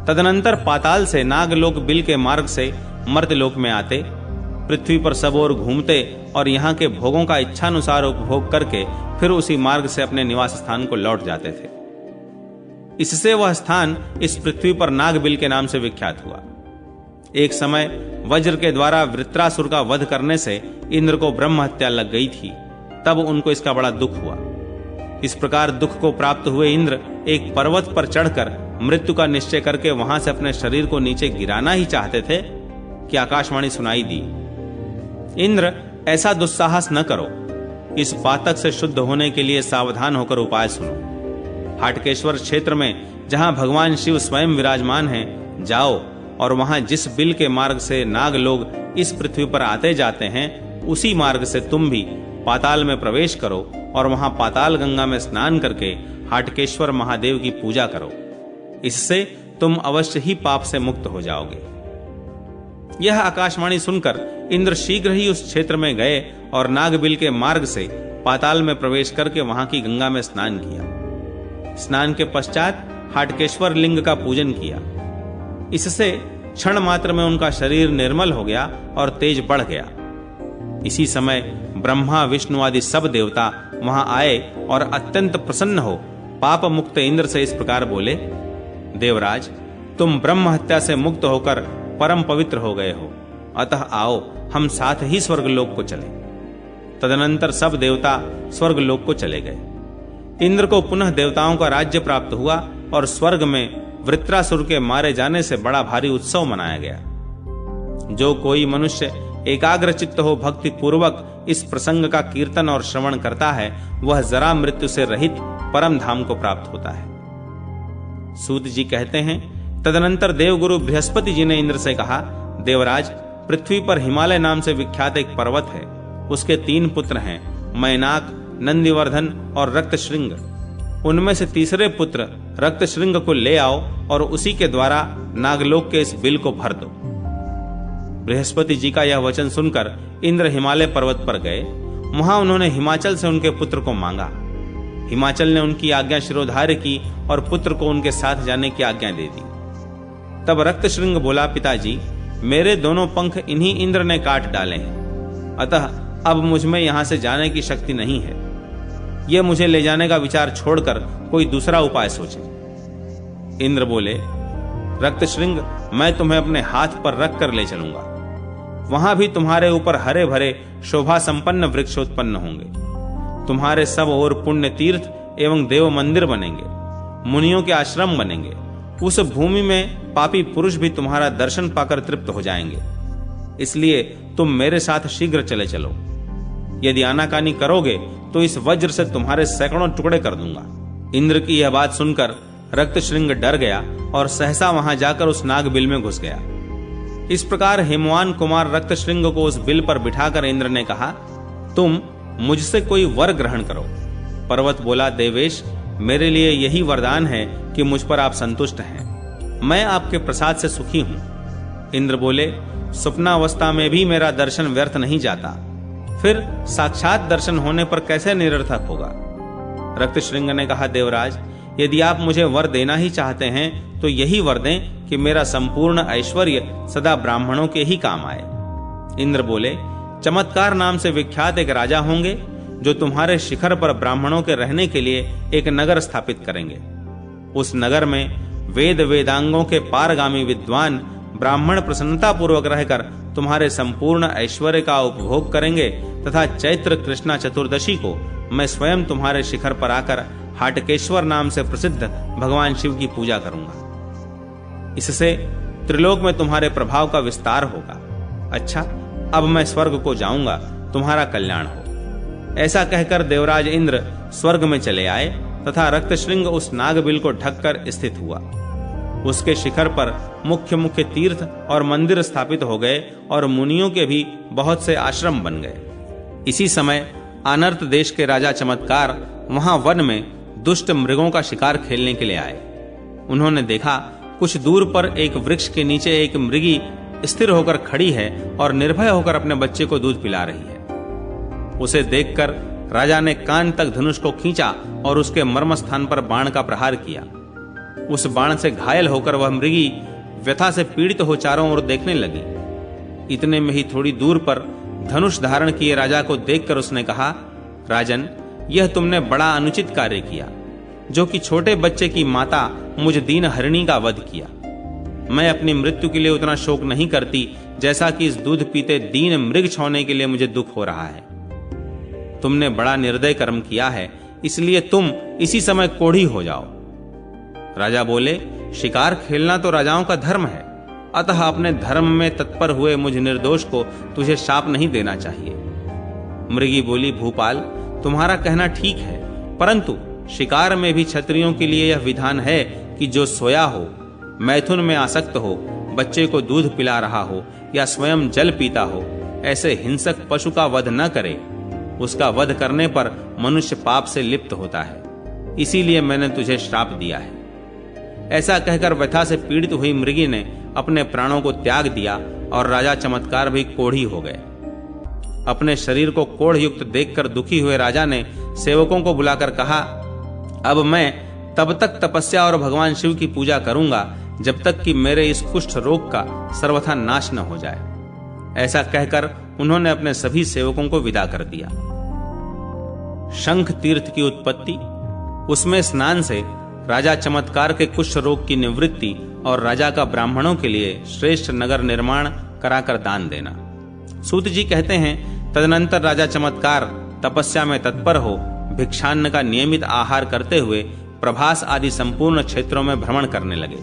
तदनंतर पाताल से नागलोक बिल के मार्ग से मर्त्यलोक में आते, पृथ्वी पर सब ओर घूमते और यहाँ के भोगों का इच्छानुसार उपभोग करके फिर उसी मार्ग से अपने निवास स्थान को लौट जाते थे। इससे वह स्थान इस पृथ्वी पर नागबिल के नाम से विख्यात हुआ। एक समय वज्र के द्वारा वृत्रासुर का वध करने से इंद्र को ब्रह्म हत्या लग गई थी। तब उनको इसका बड़ा दुख हुआ। इस प्रकार दुख को प्राप्त हुए इंद्र एक पर्वत पर चढ़कर मृत्यु का निश्चय करके वहां से अपने शरीर को नीचे गिराना ही चाहते थे कि आकाशवाणी सुनाई दी, इंद्र, ऐसा दुस्साहस न करो। इस पातक से शुद्ध होने के लिए सावधान होकर उपाय सुनो। हाटकेश्वर क्षेत्र में जहां भगवान शिव स्वयं विराजमान हैं, जाओ और वहां जिस बिल के मार्ग से नाग लोग इस पृथ्वी पर आते जाते हैं, उसी मार्ग से तुम भी पाताल में प्रवेश करो और वहां पाताल गंगा में स्नान करके हाटकेश्वर महादेव की पूजा करो। इससे तुम अवश्य ही पाप से मुक्त हो जाओगे। यह आकाशवाणी सुनकर इंद्र शीघ्र ही उस क्षेत्र में गए और नागबिल के मार्ग से पाताल में प्रवेश करके वहां की गंगा में स्नान किया। स्नान के पश्चात हाटकेश्वर लिंग का पूजन किया। इससे क्षण मात्र में उनका शरीर निर्मल हो गया और तेज बढ़ गया। इसी समय ब्रह्मा विष्णु आदि सब देवता वहां आए और अत्यंत प्रसन्न हो पाप मुक्त इंद्र से इस प्रकार बोले, देवराज, तुम ब्रह्म हत्या से मुक्त होकर परम पवित्र हो गए हो, अतः आओ हम साथ ही स्वर्गलोक को चले। तदनंतर सब देवता स्वर्गलोक को चले गए। इंद्र को पुनः देवताओं का राज्य प्राप्त हुआ और स्वर्ग में वृत्रासुर के मारे जाने से बड़ा भारी उत्सव मनाया गया। जो कोई मनुष्य एकाग्र चित्त हो भक्ति पूर्वक इस प्रसंग का कीर्तन और श्रवण करता है, वह जरा मृत्यु से रहित परम धाम को प्राप्त होता है। सूत जी कहते हैं, तदनंतर देवगुरु बृहस्पति जी ने इंद्र से कहा, देवराज, पृथ्वी पर हिमालय नाम से विख्यात एक पर्वत है। उसके 3 पुत्र हैं, मैनाक, नंदिवर्धन और रक्तशृंग। उनमें से तीसरे पुत्र रक्तशृंग को ले आओ और उसी के द्वारा नागलोक के इस बिल को भर दो। बृहस्पति जी का यह वचन सुनकर इंद्र हिमालय पर्वत पर गए। वहां उन्होंने हिमाचल से उनके पुत्र को मांगा। हिमाचल ने उनकी आज्ञा शिरोधार्य की और पुत्र को उनके साथ जाने की आज्ञा दे दी। तब रक्तशृंग बोला, पिताजी, मेरे दोनों पंख इन्हीं इंद्र ने काट डाले हैं, अतः अब मुझ में यहां से जाने की शक्ति नहीं है। यह मुझे ले जाने का विचार छोड़कर कोई दूसरा उपाय सोचे। इंद्र बोले, रक्तशृंग, मैं तुम्हें अपने हाथ पर रख कर ले चलूंगा। वहां भी तुम्हारे ऊपर हरे भरे शोभा संपन्न वृक्ष उत्पन्न होंगे। तुम्हारे सब ओर पुण्य तीर्थ एवं देव मंदिर बनेंगे, मुनियों के आश्रम बनेंगे। उस भूमि में पापी पुरुष भी तुम्हारा दर्शन पाकर तृप्त हो जाएंगे। इसलिए तुम मेरे साथ शीघ्र चले चलो। यदि आनाकानी करोगे तो इस वज्र से तुम्हारे सैकड़ों टुकड़े कर दूंगा। इंद्र की यह बात सुनकर रक्तशृंग डर गया और सहसा वहां जाकर उस नाग बिल में घुस गया। इस प्रकार हिमवान कुमार रक्तशृंग को उस बिल पर बिठाकर इंद्र ने कहा, तुम मुझसे कोई वर ग्रहण करो। पर्वत बोला, देवेश, मेरे लिए यही वरदान है कि मुझ पर आप संतुष्ट हैं। मैं आपके प्रसाद से सुखी हूं। इंद्र बोले, स्वप्नावस्था में भी मेरा दर्शन व्यर्थ नहीं जाता, फिर साक्षात दर्शन होने पर कैसे निरर्थक होगा। रक्तशृंग ने कहा, देवराज, यदि आप मुझे वर देना ही चाहते हैं तो यही वर दें कि मेरा संपूर्ण ऐश्वर्य सदा ब्राह्मणों के ही काम आए। इंद्र बोले, चमत्कार नाम से विख्यात एक राजा होंगे जो तुम्हारे शिखर पर ब्राह्मणों के रहने के लिए एक नगर स्थापित करेंगे। उस नगर में वेद वेदांगों के पारगामी विद्वान ब्राह्मण प्रसन्नता पूर्वक रहकर तुम्हारे संपूर्ण ऐश्वर्य का उपभोग करेंगे तथा चैत्र कृष्णा चतुर्दशी को मैं स्वयं तुम्हारे शिखर पर आकर हाटकेश्वर नाम से प्रसिद्ध भगवान शिव की पूजा करूंगा। इससे त्रिलोक में तुम्हारे प्रभाव का विस्तार होगा। अच्छा, अब मैं स्वर्ग को जाऊंगा, तुम्हारा कल्याण हो। ऐसा कहकर देवराज इंद्र स्वर्ग में चले आए तथा रक्तशृंग उस नागबिल को ढककर स्थित हुआ। उसके शिखर पर मुख्य मुख्य तीर्थ और मंदिर स्थापित हो गए और मुनियों के भी बहुत से आश्रम बन गए। इसी समय अनर्त देश के राजा चमत्कार वहां वन में दुष्ट मृगों का शिकार खेलने के लिए आए। उन्होंने देखा, कुछ दूर पर एक वृक्ष के नीचे एक मृगी स्थिर होकर खड़ी है और निर्भय होकर अपने बच्चे को दूध पिला रही है। उसे देखकर राजा ने कान तक धनुष को खींचा और उसके मर्म स्थान पर बाण का प्रहार किया। उस बाण से घायल होकर वह मृगी व्यथा से पीड़ित हो चारों ओर देखने लगी। इतने में ही थोड़ी दूर पर धनुष धारण किए राजा को देखकर उसने कहा, राजन, यह तुमने बड़ा अनुचित कार्य किया, जो कि छोटे बच्चे की माता मुझ दीन हरिणी का वध किया। मैं अपनी मृत्यु के लिए उतना शोक नहीं करती जैसा कि इस दूध पीते दीन मृग छोड़ने के लिए मुझे दुख हो रहा है। तुमने बड़ा निर्दय कर्म किया है, इसलिए तुम इसी समय कोढ़ी हो जाओ। राजा बोले, शिकार खेलना तो राजाओं का धर्म है, अतः अपने धर्म में तत्पर हुए मुझ निर्दोष को तुझे शाप नहीं देना चाहिए। मृगी बोली, भूपाल, तुम्हारा कहना ठीक है, परंतु शिकार में भी क्षत्रियों के लिए यह विधान है कि जो सोया हो, मैथुन में आसक्त हो, बच्चे को दूध पिला रहा हो या स्वयं जल पीता हो, ऐसे हिंसक पशु का वध न करे। उसका वध करने पर मनुष्य पाप से लिप्त होता है, इसीलिए मैंने तुझे श्राप दिया है। ऐसा कहकर व्यथा से पीड़ित हुई मृगी ने अपने प्राणों को त्याग दिया और राजा चमत्कार भी कोढ़ी हो गए। अपने शरीर को कोढ़ युक्त देखकर दुखी हुए राजा ने सेवकों को बुलाकर कहा, अब मैं तब तक तपस्या और भगवान शिव की पूजा करूंगा जब तक कि मेरे इस कुष्ठ रोग का सर्वथा नाश न हो जाए। ऐसा कहकर उन्होंने अपने सभी सेवकों को विदा कर दिया। शंख तीर्थ की उत्पत्ति, उसमें स्नान से राजा चमत्कार के कुष्ठ रोग की निवृत्ति और राजा का ब्राह्मणों के लिए श्रेष्ठ नगर निर्माण कराकर दान देना। सूत जी कहते हैं, तदनंतर राजा चमत्कार तपस्या में तत्पर हो भिक्षान्न का नियमित आहार करते हुए प्रभास आदि संपूर्ण क्षेत्रों में भ्रमण करने लगे,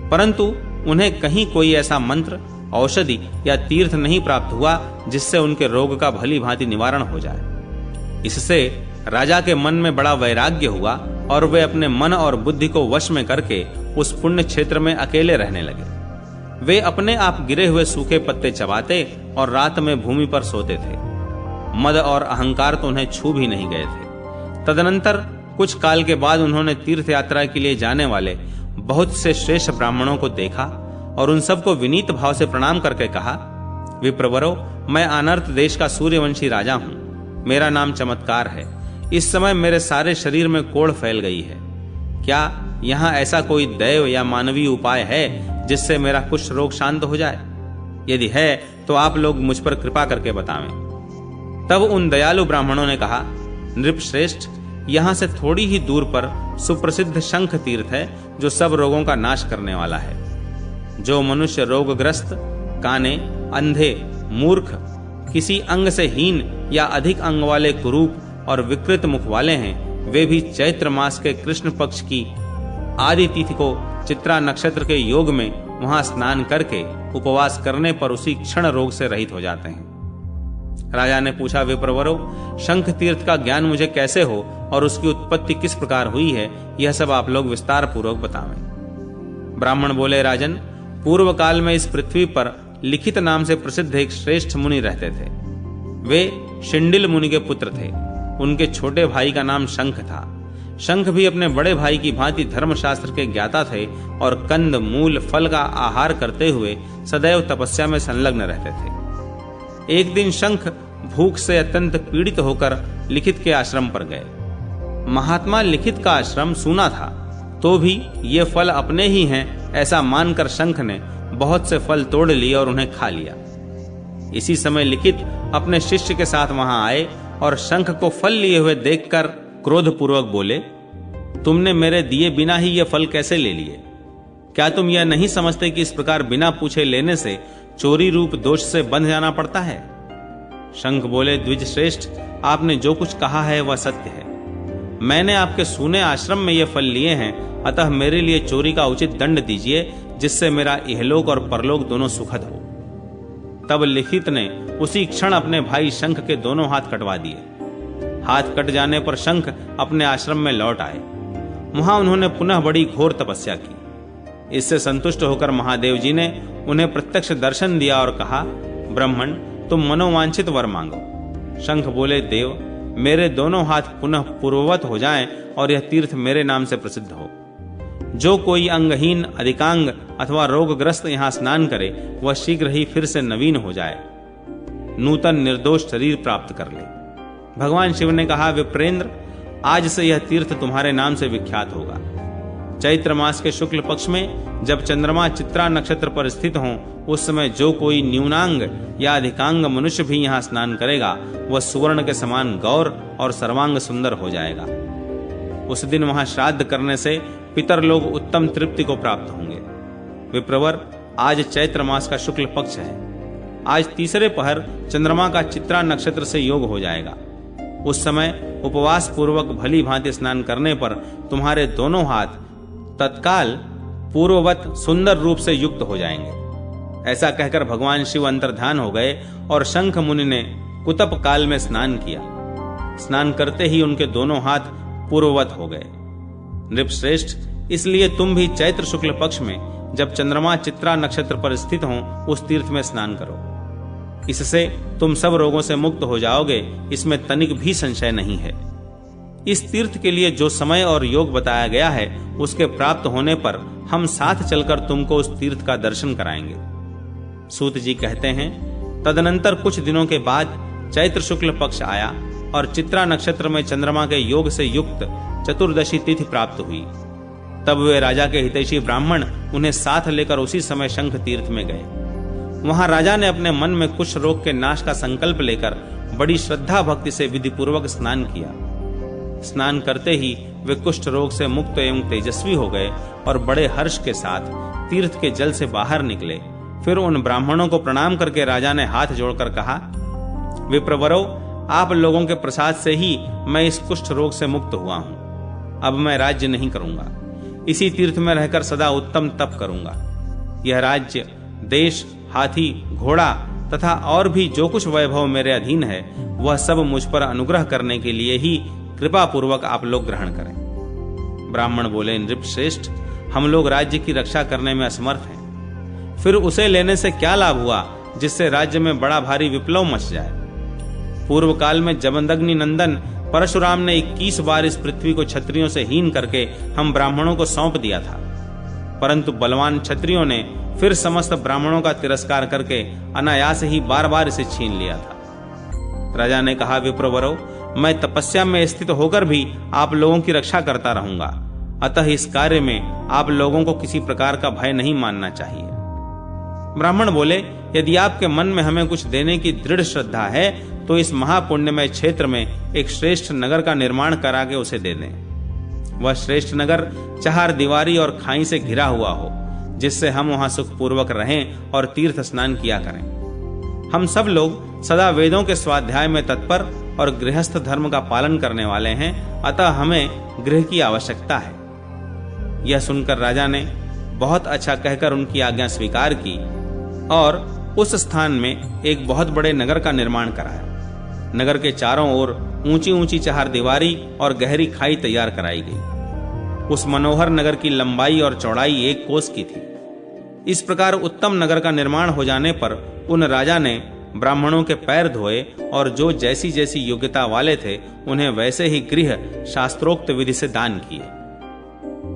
परंतु उन्हें कहीं कोई ऐसा मंत्र, औषधि या तीर्थ नहीं प्राप्त हुआ जिससे उनके रोग का भली भांति निवारण हो जाए। इससे राजा के मन में बड़ा वैराग्य हुआ और वे अपने मन और बुद्धि को वश में करके उस पुण्य क्षेत्र में अकेले रहने लगे। वे अपने आप गिरे हुए सूखे पत्ते चबाते और रात में भूमि पर सोते थे। मद और अहंकार तो उन्हें छू भी नहीं गए थे। तदनंतर कुछ काल के बाद उन्होंने तीर्थ यात्रा के लिए जाने वाले बहुत से श्रेष्ठ ब्राह्मणों को देखा और उन सबको विनीत भाव से प्रणाम करके कहा, विप्रवरो, मैं अनर्त देश का सूर्यवंशी राजा हूं। मेरा नाम चमत्कार है। इस समय मेरे सारे शरीर में कोढ़ फैल गई है। क्या यहाँ ऐसा कोई दैव या मानवीय उपाय है जिससे मेरा कुष्ठ रोग शांत हो जाए? यदि है तो आप लोग मुझ पर कृपा करके बतावें। तब उन दयालु ब्राह्मणों ने कहा, नृपश्रेष्ठ, यहाँ से थोड़ी ही दूर पर सुप्रसिद्ध शंख तीर्थ है जो सब रोगों का नाश करने वाला है। जो मनुष्य रोगग्रस्त, काने, अंधे, मूर्ख, किसी अंग से हीन या अधिक अंग वाले कुरूप और विकृत मुख वाले हैं, वे भी चैत्र मास के कृष्ण पक्ष की आदि तिथि को चित्रा नक्षत्र के योग में वहां स्नान करके उपवास करने पर उसी क्षण रोग से रहित हो जाते हैं। राजा ने पूछा, विप्रवरो, शंख तीर्थ का ज्ञान मुझे कैसे हो और उसकी उत्पत्ति किस प्रकार हुई है, यह सब आप लोग विस्तार पूर्वक बतावें। ब्राह्मण बोले, राजन, पूर्व काल में इस पृथ्वी पर लिखित नाम से प्रसिद्ध एक श्रेष्ठ मुनि रहते थे। वे शिंडिल मुनि के पुत्र थे। उनके छोटे भाई का नाम शंख था। शंख भी अपने बड़े भाई की भांति धर्मशास्त्र के ज्ञाता थे और कंद, मूल, फल का आहार करते हुए सदैव तपस्या में संलग्न रहते थे। एक दिन शंख भूख से अत्यंत पीड़ित होकर लिखित के आश्रम पर गए। महात्मा लिखित का आश्रम सूना था, तो भी ये फल अपने ही हैं ऐसा मानकर शंख ने बहुत से फल तोड़ लिए और उन्हें खा लिया। इसी समय लिखित अपने शिष्य के साथ वहां आए और शंख को फल लिए हुए देखकर क्रोधपूर्वक बोले, तुमने मेरे दिए बिना ही ये फल कैसे ले लिए? क्या तुम यह नहीं समझते कि इस प्रकार बिना पूछे लेने से चोरी रूप दोष से बंध जाना पड़ता है? शंख बोले, द्विज श्रेष्ठ, आपने जो कुछ कहा है वह सत्य है। मैंने आपके सूने आश्रम में ये फल लिए हैं, अतः मेरे लिए चोरी का उचित दंड दीजिए, जिससे मेरा इहलोक और परलोक दोनों सुखद हो। तब लिखित ने उसी क्षण अपने भाई शंख के दोनों हाथ कटवा दिए। हाथ कट जाने पर शंख अपने आश्रम में लौट आए। वहां उन्होंने पुनः बड़ी घोर तपस्या की। इससे संतुष्ट होकर महादेव जी ने उन्हें प्रत्यक्ष दर्शन दिया और कहा, ब्राह्मण, तुम मनोवांछित वर मांगो। शंख बोले, देव, मेरे दोनों हाथ पुनः पूर्ववत हो जाएं और यह तीर्थ मेरे नाम से प्रसिद्ध हो। जो कोई अंगहीन, अधिकांग अथवा रोगग्रस्त यहाँ स्नान करे, वह शीघ्र ही फिर से नवीन हो जाए, नूतन निर्दोष शरीर प्राप्त कर ले। भगवान शिव ने कहा, विप्रेंद्र, आज से यह तीर्थ तुम्हारे नाम से विख्यात होगा। चैत्र मास के शुक्ल पक्ष में जब चंद्रमा चित्रा नक्षत्र पर स्थित हों, उस समय जो कोई न्यूनांग या अधिकांग मनुष्य भी यहाँ स्नान करेगा, वह सुवर्ण के समान गौर और सर्वांग सुंदर हो जाएगा। उस दिन वहां श्राद्ध करने से पितर लोग उत्तम तृप्ति को प्राप्त होंगे। विप्रवर, आज चैत्र मास का शुक्ल पक्ष है। आज तीसरे पहर चंद्रमा का चित्रा नक्षत्र से योग हो जाएगा। उस समय उपवास पूर्वक भली भांति स्नान करने पर तुम्हारे दोनों हाथ तत्काल पूर्ववत सुंदर रूप से युक्त हो जाएंगे। ऐसा कहकर भगवान शिव अंतर्ध्यान हो गए और शंख मुनि ने कुतप काल में स्नान किया। स्नान करते ही उनके दोनों हाथ पूर्ववत हो गए। नृपश्रेष्ठ, इसलिए तुम भी चैत्र शुक्ल पक्ष में जब चंद्रमा चित्रा नक्षत्र पर स्थित हों, उस तीर्थ में स्नान करो। इससे तुम सब रोगों से मुक्त हो जाओगे, इसमें तनिक भी संशय नहीं है। इस तीर्थ के लिए जो समय और योग बताया गया है, उसके प्राप्त होने पर हम साथ चलकर तुमको उस तीर्थ का दर्शन कराएंगे। सूत जी कहते हैं, तदनंतर कुछ दिनों के बाद चैत्र शुक्ल पक्ष आया और चित्रा नक्षत्र में चंद्रमा के योग से युक्त चतुर्दशी तिथि प्राप्त हुई। तब वे राजा के हितैषी ब्राह्मण उन्हें साथ लेकर उसी समय शंख तीर्थ में गए। वहां राजा ने अपने मन में कुष्ठ रोग के नाश का संकल्प लेकर बड़ी श्रद्धा भक्ति से विधि पूर्वक स्नान किया। स्नान करते ही वे कुष्ठ रोग से मुक्त एवं तेजस्वी हो गए और बड़े हर्ष के साथ तीर्थ के जल से बाहर निकले। फिर उन ब्राह्मणों को प्रणाम करके राजा ने हाथ जोड़कर कहा, विप्रवरो, आप लोगों के प्रसाद से ही मैं इस कुष्ठ रोग से मुक्त हुआ हूं। अब मैं राज्य नहीं करूंगा, इसी तीर्थ में रहकर सदा उत्तम तप करूंगा। यह राज्य, देश, हाथी, घोड़ा तथा और भी जो कुछ वैभव मेरे अधीन है, वह सब मुझ पर अनुग्रह करने के लिए ही कृपा पूर्वक आप लोग ग्रहण करें। ब्राह्मण बोले, नृपश्रेष्ठ, हम लोग राज्य की रक्षा करने में असमर्थ हैं। फिर उसे लेने से क्या लाभ हुआ जिससे राज्य में बड़ा भारी विप्लव मच जाए। पूर्व काल में जमदग्नि नंदन परशुराम ने 21 बार इस पृथ्वी को क्षत्रियों से हीन करके हम ब्राह्मणों को सौंप दिया था, परंतु बलवान क्षत्रियों ने फिर समस्त ब्राह्मणों का तिरस्कार करके अनायास ही बार बार इसे छीन लिया था। राजा ने कहा, विप्रवरो, मैं तपस्या में स्थित होकर भी आप लोगों की रक्षा करता रहूंगा, अतः इस कार्य में आप लोगों को किसी प्रकार का भय नहीं मानना चाहिए। ब्राह्मण बोले, यदि आपके मन में हमें कुछ देने की दृढ़ श्रद्धा है तो इस महापुण्यमय क्षेत्र में एक श्रेष्ठ नगर का निर्माण करा के उसे दे दें। वह श्रेष्ठ नगर 4 दीवारी और खाई से घिरा हुआ हो, जिससे हम वहां सुखपूर्वक रहें और तीर्थ स्नान किया करें। हम सब लोग सदा वेदों के स्वाध्याय में तत्पर और गृहस्थ धर्म का पालन करने वाले हैं, अतः हमें गृह की आवश्यकता है। यह सुनकर राजा ने बहुत अच्छा कहकर उनकी आज्ञा स्वीकार की और उस स्थान में एक बहुत बड़े नगर का निर्माण कराया। नगर के चारों ओर ऊंची ऊंची 4 दीवारी और गहरी खाई तैयार कराई गई। उस मनोहर नगर की लंबाई और चौड़ाई 1 कोस की थी। इस प्रकार उत्तम नगर का निर्माण हो जाने पर उन राजा ने ब्राह्मणों के पैर धोए और जो जैसी जैसी योग्यता वाले थे उन्हें वैसे ही गृह शास्त्रोक्त विधि से दान किए।